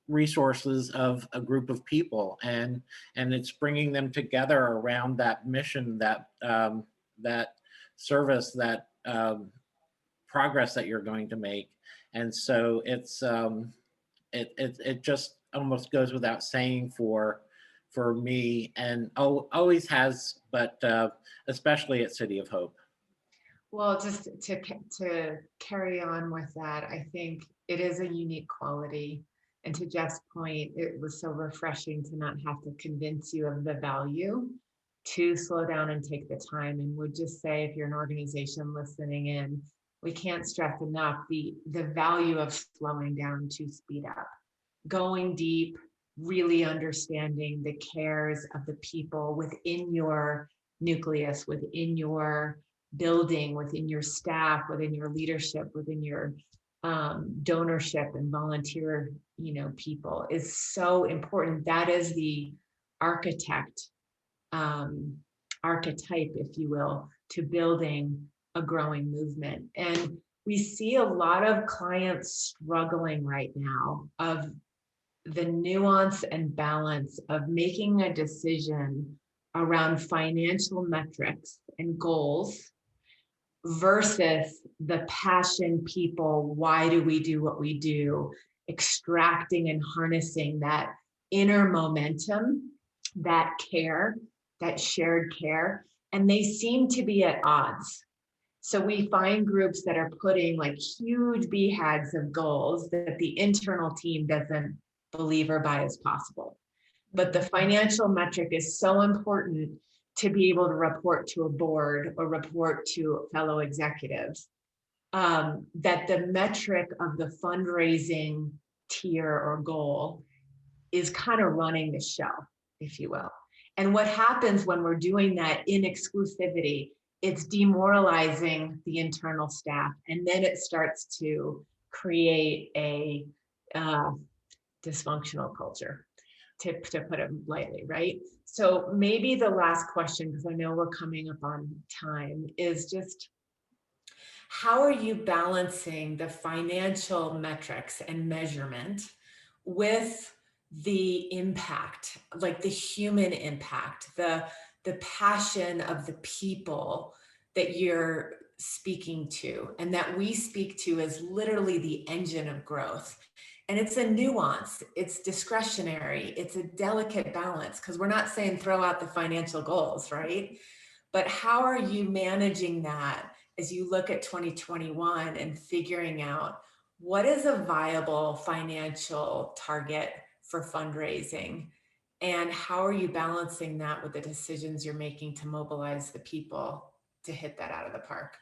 resources of a group of people, and it's bringing them together around that mission, that that service, that progress that you're going to make. And so it's it just almost goes without saying for for me, and always has, but especially at City of Hope. Well, just to carry on with that, I think it is a unique quality. And to Jeff's point, it was so refreshing to not have to convince you of the value, to slow down and take the time. And would just say, if you're an organization listening in, we can't stress enough the value of slowing down to speed up, going deep, really understanding the cares of the people within your nucleus, within your building, within your staff, within your leadership, within your donorship and volunteer, people is so important. That is the architect archetype, if you will, to building a growing movement. And we see a lot of clients struggling right now of the nuance and balance of making a decision around financial metrics and goals versus the passion people, why do we do what we do, extracting and harnessing that inner momentum, that care, that shared care, and they seem to be at odds. So we find groups that are putting like huge BHAGs of goals that the internal team doesn't believe or buy as possible. But the financial metric is so important to be able to report to a board or report to fellow executives, that the metric of the fundraising tier or goal is kind of running the show, if you will. And what happens when we're doing that in exclusivity, it's demoralizing the internal staff, and then it starts to create a dysfunctional culture, to put it lightly, right? So maybe the last question, because I know we're coming up on time, is just how are you balancing the financial metrics and measurement with the impact, like the human impact, the passion of the people that you're speaking to and that we speak to as literally the engine of growth? And it's a nuance, it's discretionary, it's a delicate balance, because we're not saying throw out the financial goals, right? But how are you managing that as you look at 2021 and figuring out what is a viable financial target for fundraising? And how are you balancing that with the decisions you're making to mobilize the people to hit that out of the park?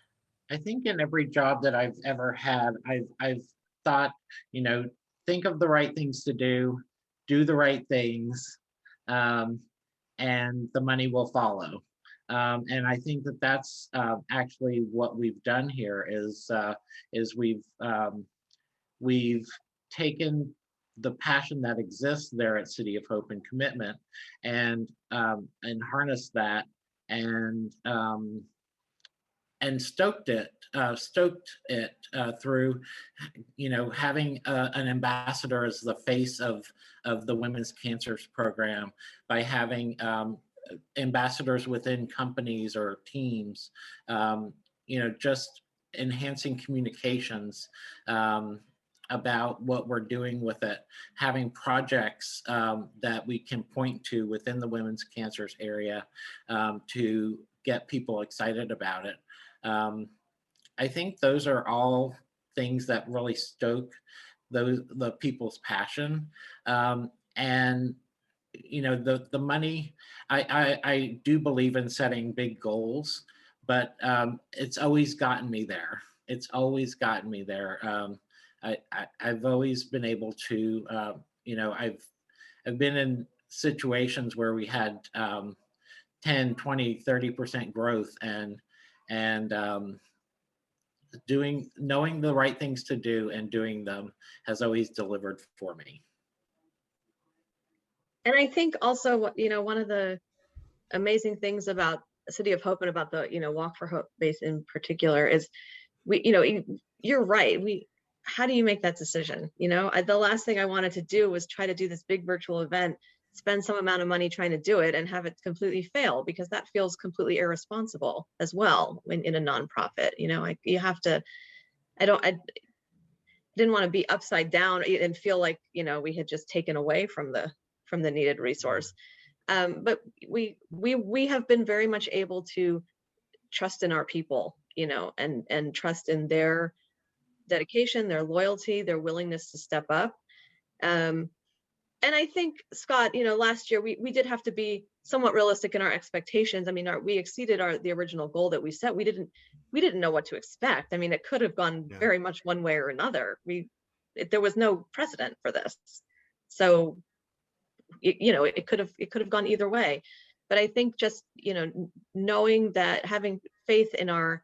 I think in every job that I've ever had, I've thought, think of the right things to do the right things, and the money will follow. And I think that that's actually what we've done here is we've taken the passion that exists there at City of Hope and commitment, and harnessed that and stoked it through, having an ambassador as the face of the Women's Cancers Program, by having ambassadors within companies or teams, just enhancing communications about what we're doing with it, having projects that we can point to within the women's cancers area to get people excited about it. I think those are all things that really stoke the people's passion. And the money, I do believe in setting big goals, but it's always gotten me there. It's always gotten me there. I've always been able to, I've been in situations where we had 10, 20, 30% growth, and knowing the right things to do and doing them has always delivered for me. And I think also, one of the amazing things about City of Hope and about the, Walk for Hope base in particular is you're right. How do you make that decision? The last thing I wanted to do was try to do this big virtual event, spend some amount of money trying to do it and have it completely fail, because that feels completely irresponsible as well in a nonprofit. You have to, I didn't want to be upside down and feel like, we had just taken away from the needed resource. But we have been very much able to trust in our people, you know, and trust in their dedication, their loyalty, their willingness to step up. And I think, Scott, you know, last year we did have to be somewhat realistic in our expectations. I mean, we exceeded the original goal that we set. We didn't know what to expect. I mean, it could have gone very much one way or another. There was no precedent for this, so you know, it could have gone either way. But I think just, you know, knowing that, having faith in our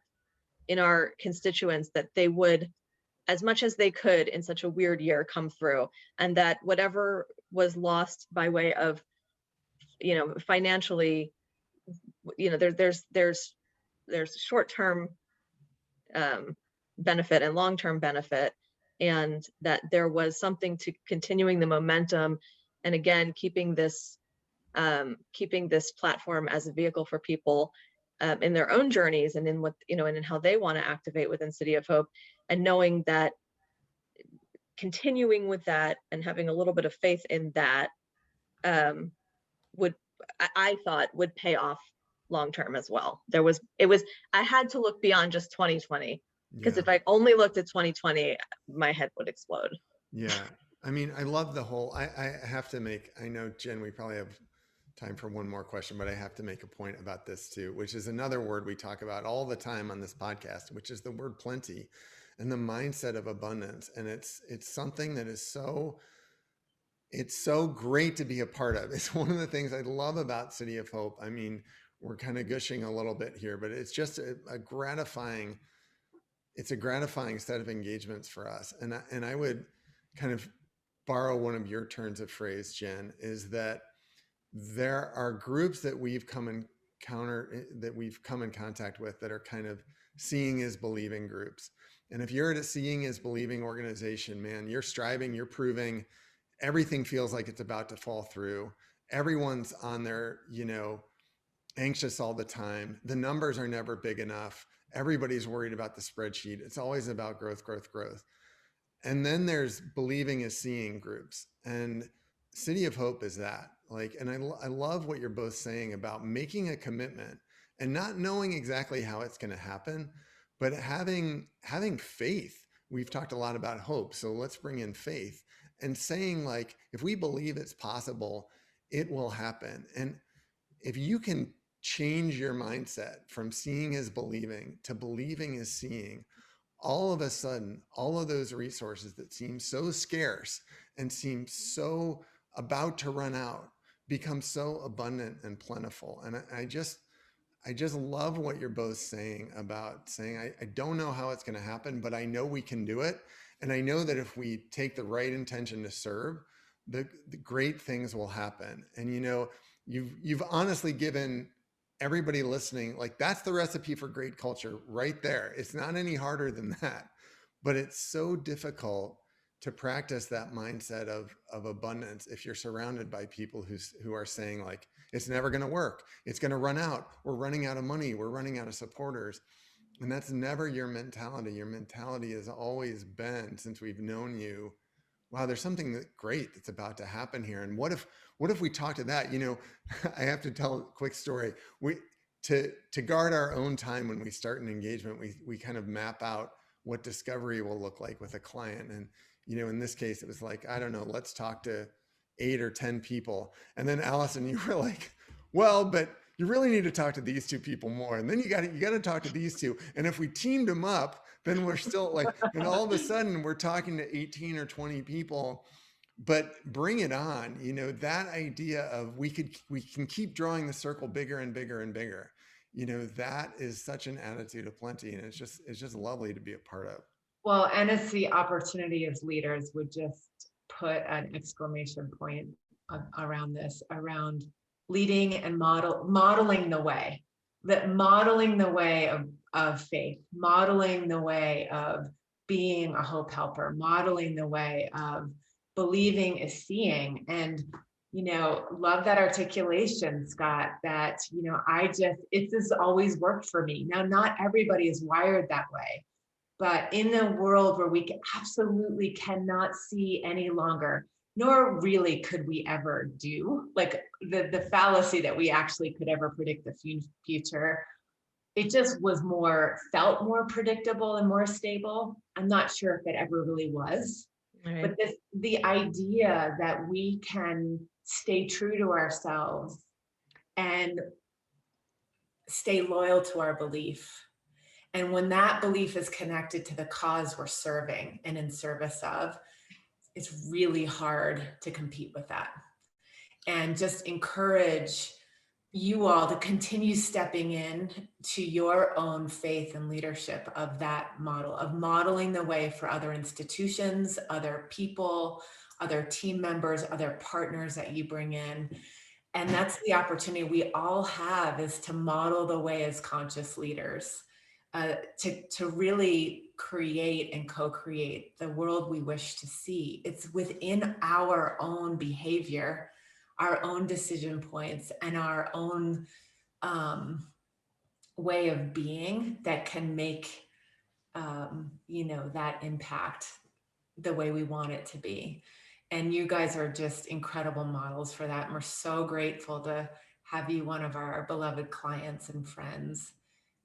constituents, that they would, as much as they could in such a weird year, come through, and that whatever was lost by way of, you know, financially, you know, there's short-term benefit and long-term benefit, and that there was something to continuing the momentum, and again, keeping this platform as a vehicle for people in their own journeys, and in what, you know, and in how they want to activate within City of Hope, and knowing that continuing with that and having a little bit of faith in that I thought would pay off long term as well. I had to look beyond just 2020, because if I only looked at 2020, my head would explode. Yeah. I mean, I love the whole, I have to make, I know, Jen, we probably have time for one more question, but I have to make a point about this too, which is another word we talk about all the time on this podcast, which is the word plenty and the mindset of abundance. And it's something that is it's so great to be a part of. It's one of the things I love about City of Hope. I mean, we're kind of gushing a little bit here, but it's just a gratifying set of engagements for us. And I would kind of borrow one of your turns of phrase, Jen, is that there are groups that we've come in contact with that are kind of seeing is believing groups. And if you're at a seeing is believing organization, man, you're striving, you're proving, everything feels like it's about to fall through. Everyone's on their, you know, anxious all the time. The numbers are never big enough. Everybody's worried about the spreadsheet. It's always about growth, growth, growth. And then there's believing is seeing groups, and City of Hope is that. Like, and I love what you're both saying about making a commitment and not knowing exactly how it's going to happen, but having faith. We've talked a lot about hope, so let's bring in faith and saying, like, if we believe it's possible, it will happen. And if you can change your mindset from seeing as believing to believing as seeing, all of a sudden, all of those resources that seem so scarce and seem so about to run out become so abundant and plentiful. And I just love what you're both saying about saying, I don't know how it's going to happen, but I know we can do it. And I know that if we take the right intention to serve, the great things will happen. And, you know, you've honestly given everybody listening, like, that's the recipe for great culture right there. It's not any harder than that, but it's so difficult to practice that mindset of abundance if you're surrounded by people who are saying, like, it's never going to work. It's going to run out. We're running out of money. We're running out of supporters. And that's never your mentality. Your mentality has always been, since we've known you, wow, there's something great that's about to happen here. And what if we talk to that? You know, I have to tell a quick story. To guard our own time when we start an engagement, we kind of map out what discovery will look like with a client. And, you know, in this case, it was like, I don't know, let's talk to 8 or 10 people. And then Alyson, you were like, well, but you really need to talk to these 2 people more. And then you got to talk to these 2. And if we teamed them up, then we're still like, and all of a sudden we're talking to 18 or 20 people. But bring it on, you know, that idea of we can keep drawing the circle bigger and bigger and bigger. You know, that is such an attitude of plenty, and it's just lovely to be a part of. Well, and it's the opportunity as leaders would just put an exclamation point around this, around leading and modeling the way, modeling the way of faith, modeling the way of being a hope helper, modeling the way of believing is seeing. And, you know, love that articulation, Scott, that, you know, it has always worked for me. Now, not everybody is wired that way, but in the world where we absolutely cannot see any longer, nor really could we ever do. Like the fallacy that we actually could ever predict the future. It just was felt more predictable and more stable. I'm not sure if it ever really was. Right. But the idea that we can stay true to ourselves and stay loyal to our belief. And when that belief is connected to the cause we're serving and in service of, it's really hard to compete with that. And just encourage you all to continue stepping in to your own faith and leadership of that model, of modeling the way for other institutions, other people, other team members, other partners that you bring in. And that's the opportunity we all have, is to model the way as conscious leaders, to really create and co-create the world we wish to see. It's within our own behavior, our own decision points, and our own way of being that can make that impact the way we want it to be. And you guys are just incredible models for that. And we're so grateful to have you one of our beloved clients and friends.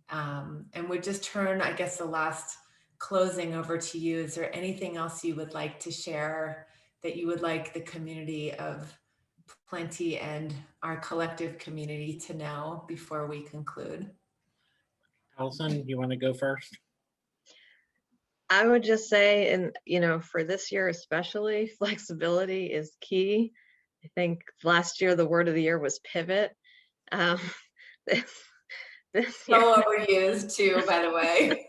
And we just turn, I guess, the last closing over to you. Is there anything else you would like to share that you would like the community of Plenty and our collective community to know before we conclude? Alyson, you want to go first? I would just say, and for this year especially, flexibility is key. I think last year the word of the year was pivot. This So overused too, by the way.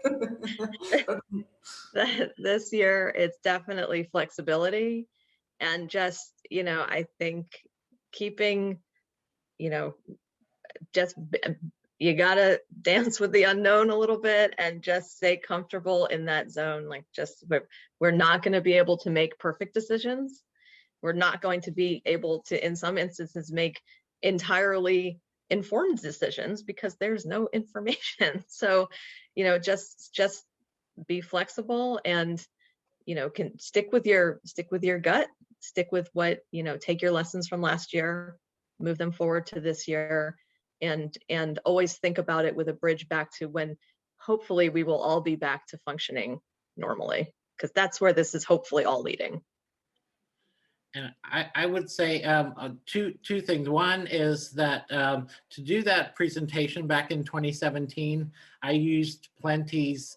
This year it's definitely flexibility, and just I think keeping just you gotta dance with the unknown a little bit and just stay comfortable in that zone. Like, we're not going to be able to make perfect decisions. We're not going to be able to, in some instances, make entirely informed decisions because there's no information. So, just be flexible and, can stick with your gut, stick with what, take your lessons from last year, move them forward to this year, and always think about it with a bridge back to when hopefully we will all be back to functioning normally, because that's where this is hopefully all leading. And I would say two things. One is that to do that presentation back in 2017, I used Plenty's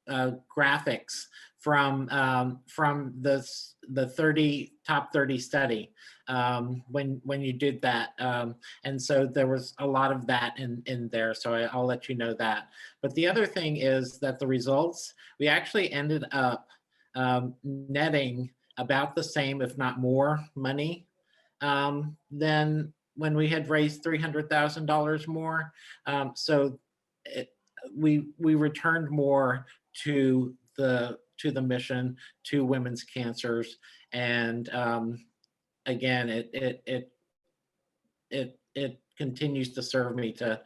graphics from the top 30 study when you did that, and so there was a lot of that in there. So I'll let you know that. But the other thing is that the results, we actually ended up netting about the same, if not more, money than when we had raised $300,000 more. So we returned more to the mission, to women's cancers, and again, it continues to serve me to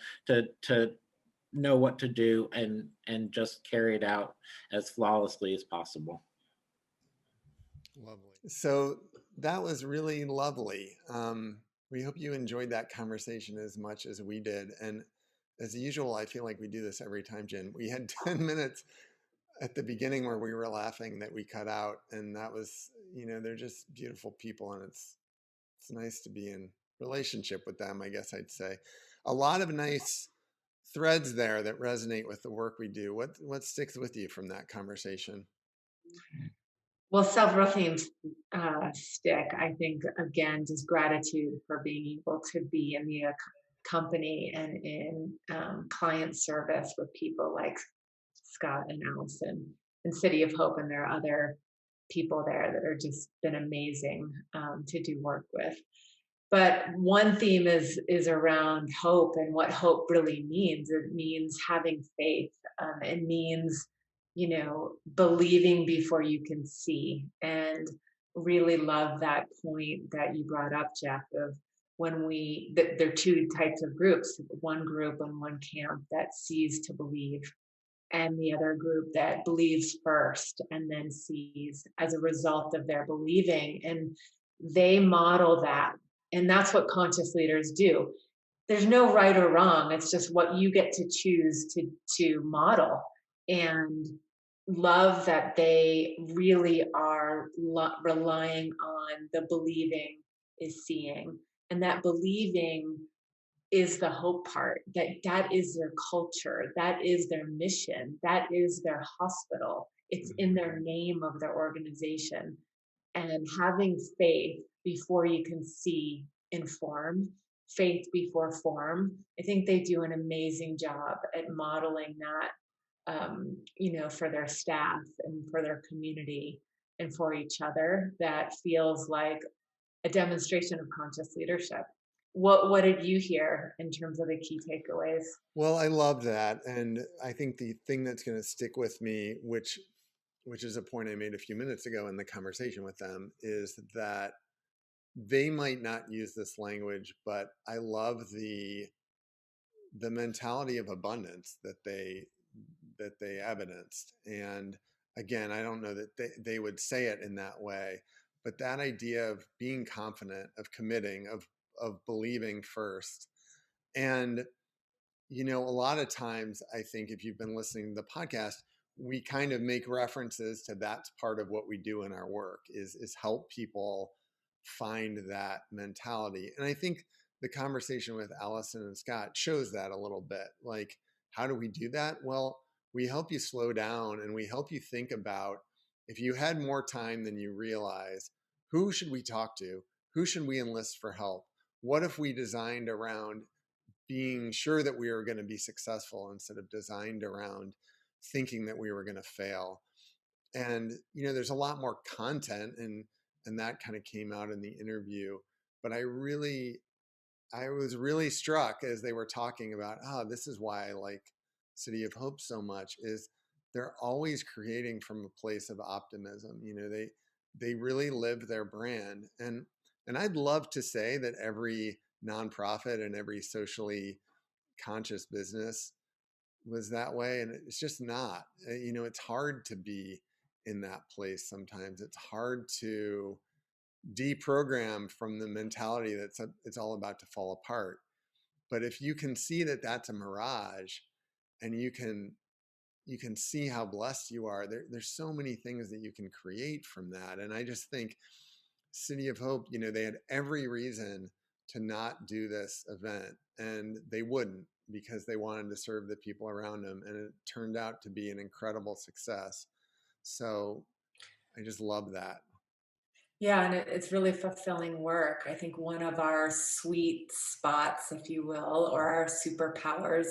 know what to do and just carry it out as flawlessly as possible. Lovely. So that was really lovely. We hope you enjoyed that conversation as much as we did. And as usual, I feel like we do this every time, Jen. We had 10 minutes at the beginning where we were laughing that we cut out. And that was, they're just beautiful people. And it's nice to be in relationship with them, I guess I'd say. A lot of nice threads there that resonate with the work we do. What sticks with you from that conversation? Well, several themes stick. I think, again, just gratitude for being able to be in the company and in client service with people like Scott and Alyson and City of Hope, and there are other people there that are just been amazing to do work with. But one theme is around hope and what hope really means. It means having faith. It means believing before you can see. And really love that point that you brought up, Jeff, of when there are two types of groups, one group and one camp that sees to believe. and the other group that believes first and then sees as a result of their believing. And they model that. And that's what conscious leaders do. There's no right or wrong. It's just what you get to choose to model. And love that they really are relying on the believing is seeing. And that believing is the hope part, that is their culture, that is their mission, that is their hospital. It's in their name of their organization. And having faith before you can see inform, faith before form. I think they do an amazing job at modeling that, for their staff and for their community and for each other. That feels like a demonstration of conscious leadership. What did you hear in terms of the key takeaways? Well, I love that. And I think the thing that's going to stick with me, which is a point I made a few minutes ago in the conversation with them, is that they might not use this language, but I love the mentality of abundance that they evidenced. And again, I don't know that they would say it in that way, but that idea of being confident, of committing, of believing first. And a lot of times, I think if you've been listening to the podcast, we kind of make references to that's part of what we do in our work is help people find that mentality. And I think the conversation with Alyson and Scott shows that a little bit. Like, how do we do that? Well, we help you slow down and we help you think about, if you had more time than you realize, who should we talk to? Who should we enlist for help? What if we designed around being sure that we were going to be successful instead of designed around thinking that we were going to fail? And, there's a lot more content and that kind of came out in the interview, but I was really struck as they were talking about, this is why I like City of Hope so much, is they're always creating from a place of optimism. They really live their brand. And I'd love to say that every nonprofit and every socially conscious business was that way. And it's just not. It's hard to be in that place sometimes. It's hard to deprogram from the mentality that it's all about to fall apart. But if you can see that that's a mirage, and you can see how blessed you are, there's so many things that you can create from that. And I just think City of Hope, they had every reason to not do this event, and they wouldn't, because they wanted to serve the people around them, and it turned out to be an incredible success. So I just love that. Yeah, and it's really fulfilling work. I think one of our sweet spots, if you will, or our superpowers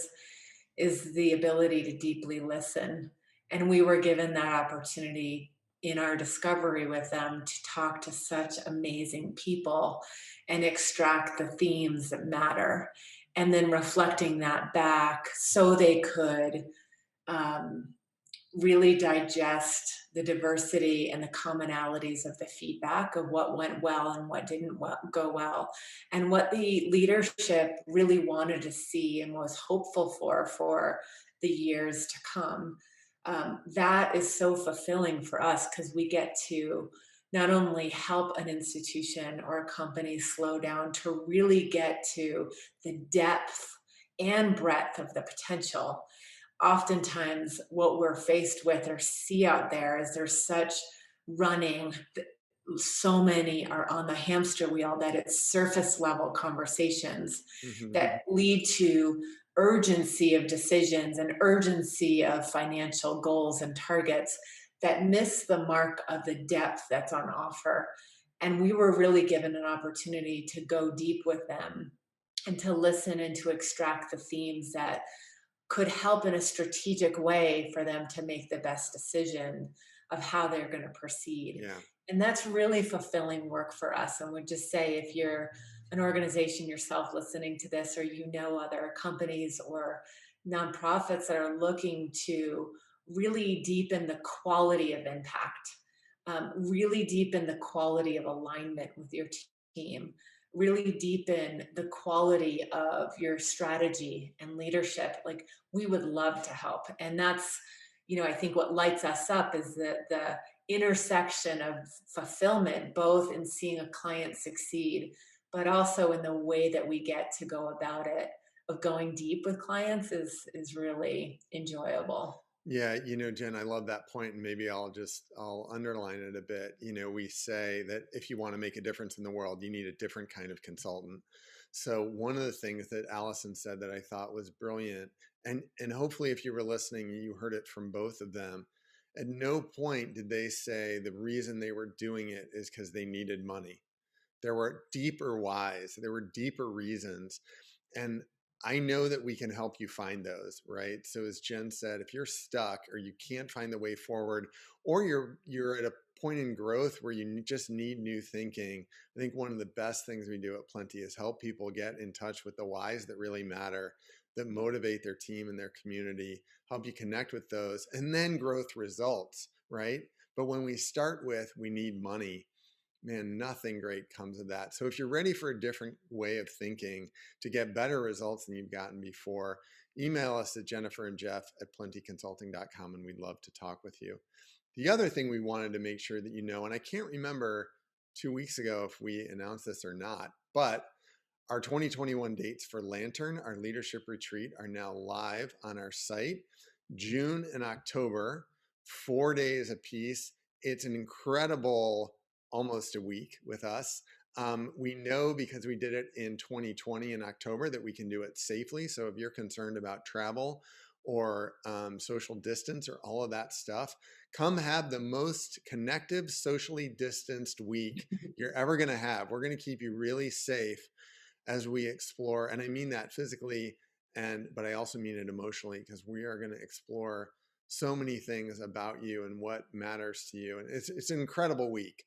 is the ability to deeply listen. And we were given that opportunity in our discovery with them to talk to such amazing people and extract the themes that matter, and then reflecting that back so they could really digest the diversity and the commonalities of the feedback of what went well and what didn't go well, and what the leadership really wanted to see and was hopeful for the years to come. That is so fulfilling for us, because we get to not only help an institution or a company slow down to really get to the depth and breadth of the potential. Oftentimes what we're faced with or see out there is there's such running, so many are on the hamster wheel, that it's surface level conversations that lead to urgency of decisions and urgency of financial goals and targets that miss the mark of the depth that's on offer. And we were really given an opportunity to go deep with them and to listen and to extract the themes that could help in a strategic way for them to make the best decision of how they're going to proceed. Yeah. And that's really fulfilling work for us. And would just say, if you're an organization yourself listening to this, or other companies or nonprofits that are looking to really deepen the quality of impact, really deepen the quality of alignment with your team, really deepen the quality of your strategy and leadership, like, we would love to help. And that's, I think what lights us up is the intersection of fulfillment, both in seeing a client succeed, but also in the way that we get to go about it, of going deep with clients is really enjoyable. Yeah, Jen, I love that point, and maybe I'll underline it a bit. We say that if you want to make a difference in the world, you need a different kind of consultant. So one of the things that Alyson said that I thought was brilliant, and hopefully if you were listening, you heard it from both of them. At no point did they say the reason they were doing it is because they needed money. There were deeper whys, there were deeper reasons. And I know that we can help you find those, right? So as Jen said, if you're stuck or you can't find the way forward, or you're at a point in growth where you just need new thinking, I think one of the best things we do at Plenty is help people get in touch with the whys that really matter, that motivate their team and their community, help you connect with those, and then growth results, right? But when we start with, we need money, man, nothing great comes of that. So if you're ready for a different way of thinking to get better results than you've gotten before, email us at jenniferandjeff@plentyconsulting.com, and we'd love to talk with you. The other thing we wanted to make sure that you know, and I can't remember 2 weeks ago if we announced this or not, but our 2021 dates for Lantern, our leadership retreat, are now live on our site. June and October, 4 days apiece. It's an incredible almost a week with us. We know because we did it in 2020 in October that we can do it safely. So if you're concerned about travel or social distance or all of that stuff, come have the most connective, socially distanced week you're ever going to have. We're going to keep you really safe as we explore, and I mean that physically, but I also mean it emotionally, because we are going to explore so many things about you and what matters to you. And it's an incredible week.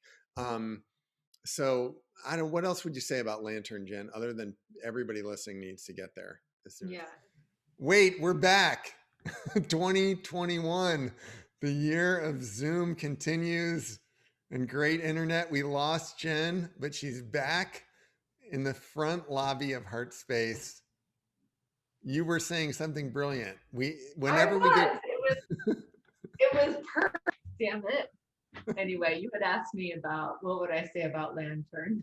So I don't, what else would you say about Lantern, Jen, other than everybody listening needs to get there as soon as. Wait, we're back. 2021, the year of Zoom continues and great internet. We lost Jen, but she's back in the front lobby of HeartSpace. You were saying something brilliant. It was perfect. Damn it. Anyway, you had asked me about what would I say about Lantern,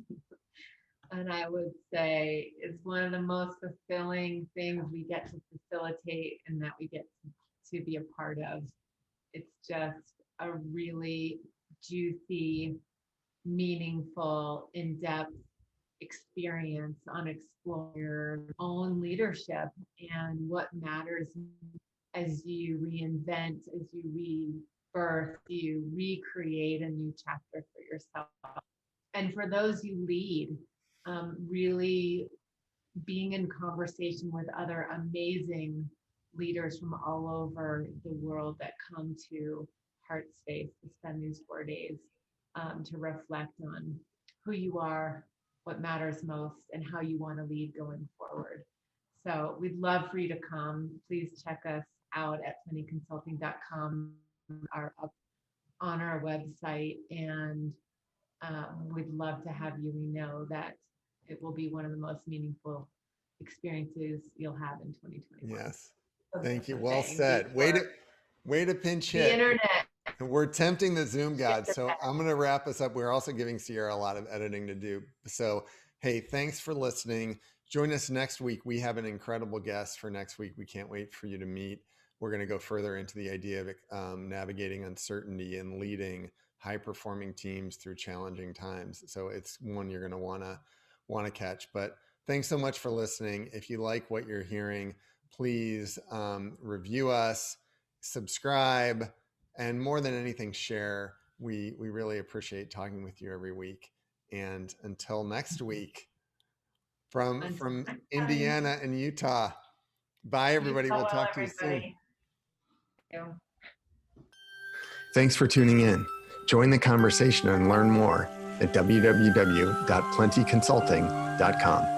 and I would say it's one of the most fulfilling things we get to facilitate and that we get to be a part of. It's just a really juicy, meaningful, in-depth experience on exploring your own leadership and what matters as you reinvent, as you rebirth, you recreate a new chapter for yourself. And for those you lead, really being in conversation with other amazing leaders from all over the world that come to HeartSpace to spend these 4 days to reflect on who you are, what matters most, and how you want to lead going forward. So we'd love for you to come. Please check us out at plentyconsulting.com, up on our website, and we'd love to have you. We know that it will be one of the most meaningful experiences you'll have in 2021. Yes. Thank you. Well said. Way to pinch hit. The internet. We're tempting the Zoom gods. So I'm going to wrap us up. We're also giving Sierra a lot of editing to do. So, hey, thanks for listening. Join us next week. We have an incredible guest for next week. We can't wait for you to meet. We're going to go further into the idea of navigating uncertainty and leading high-performing teams through challenging times. So it's one you're going to want to catch. But thanks so much for listening. If you like what you're hearing, please review us, subscribe, and more than anything, share. We really appreciate talking with you every week. And until next week, from Indiana and Utah. Bye, everybody. We'll talk to you soon. Thanks for tuning in. Join the conversation and learn more at www.plentyconsulting.com.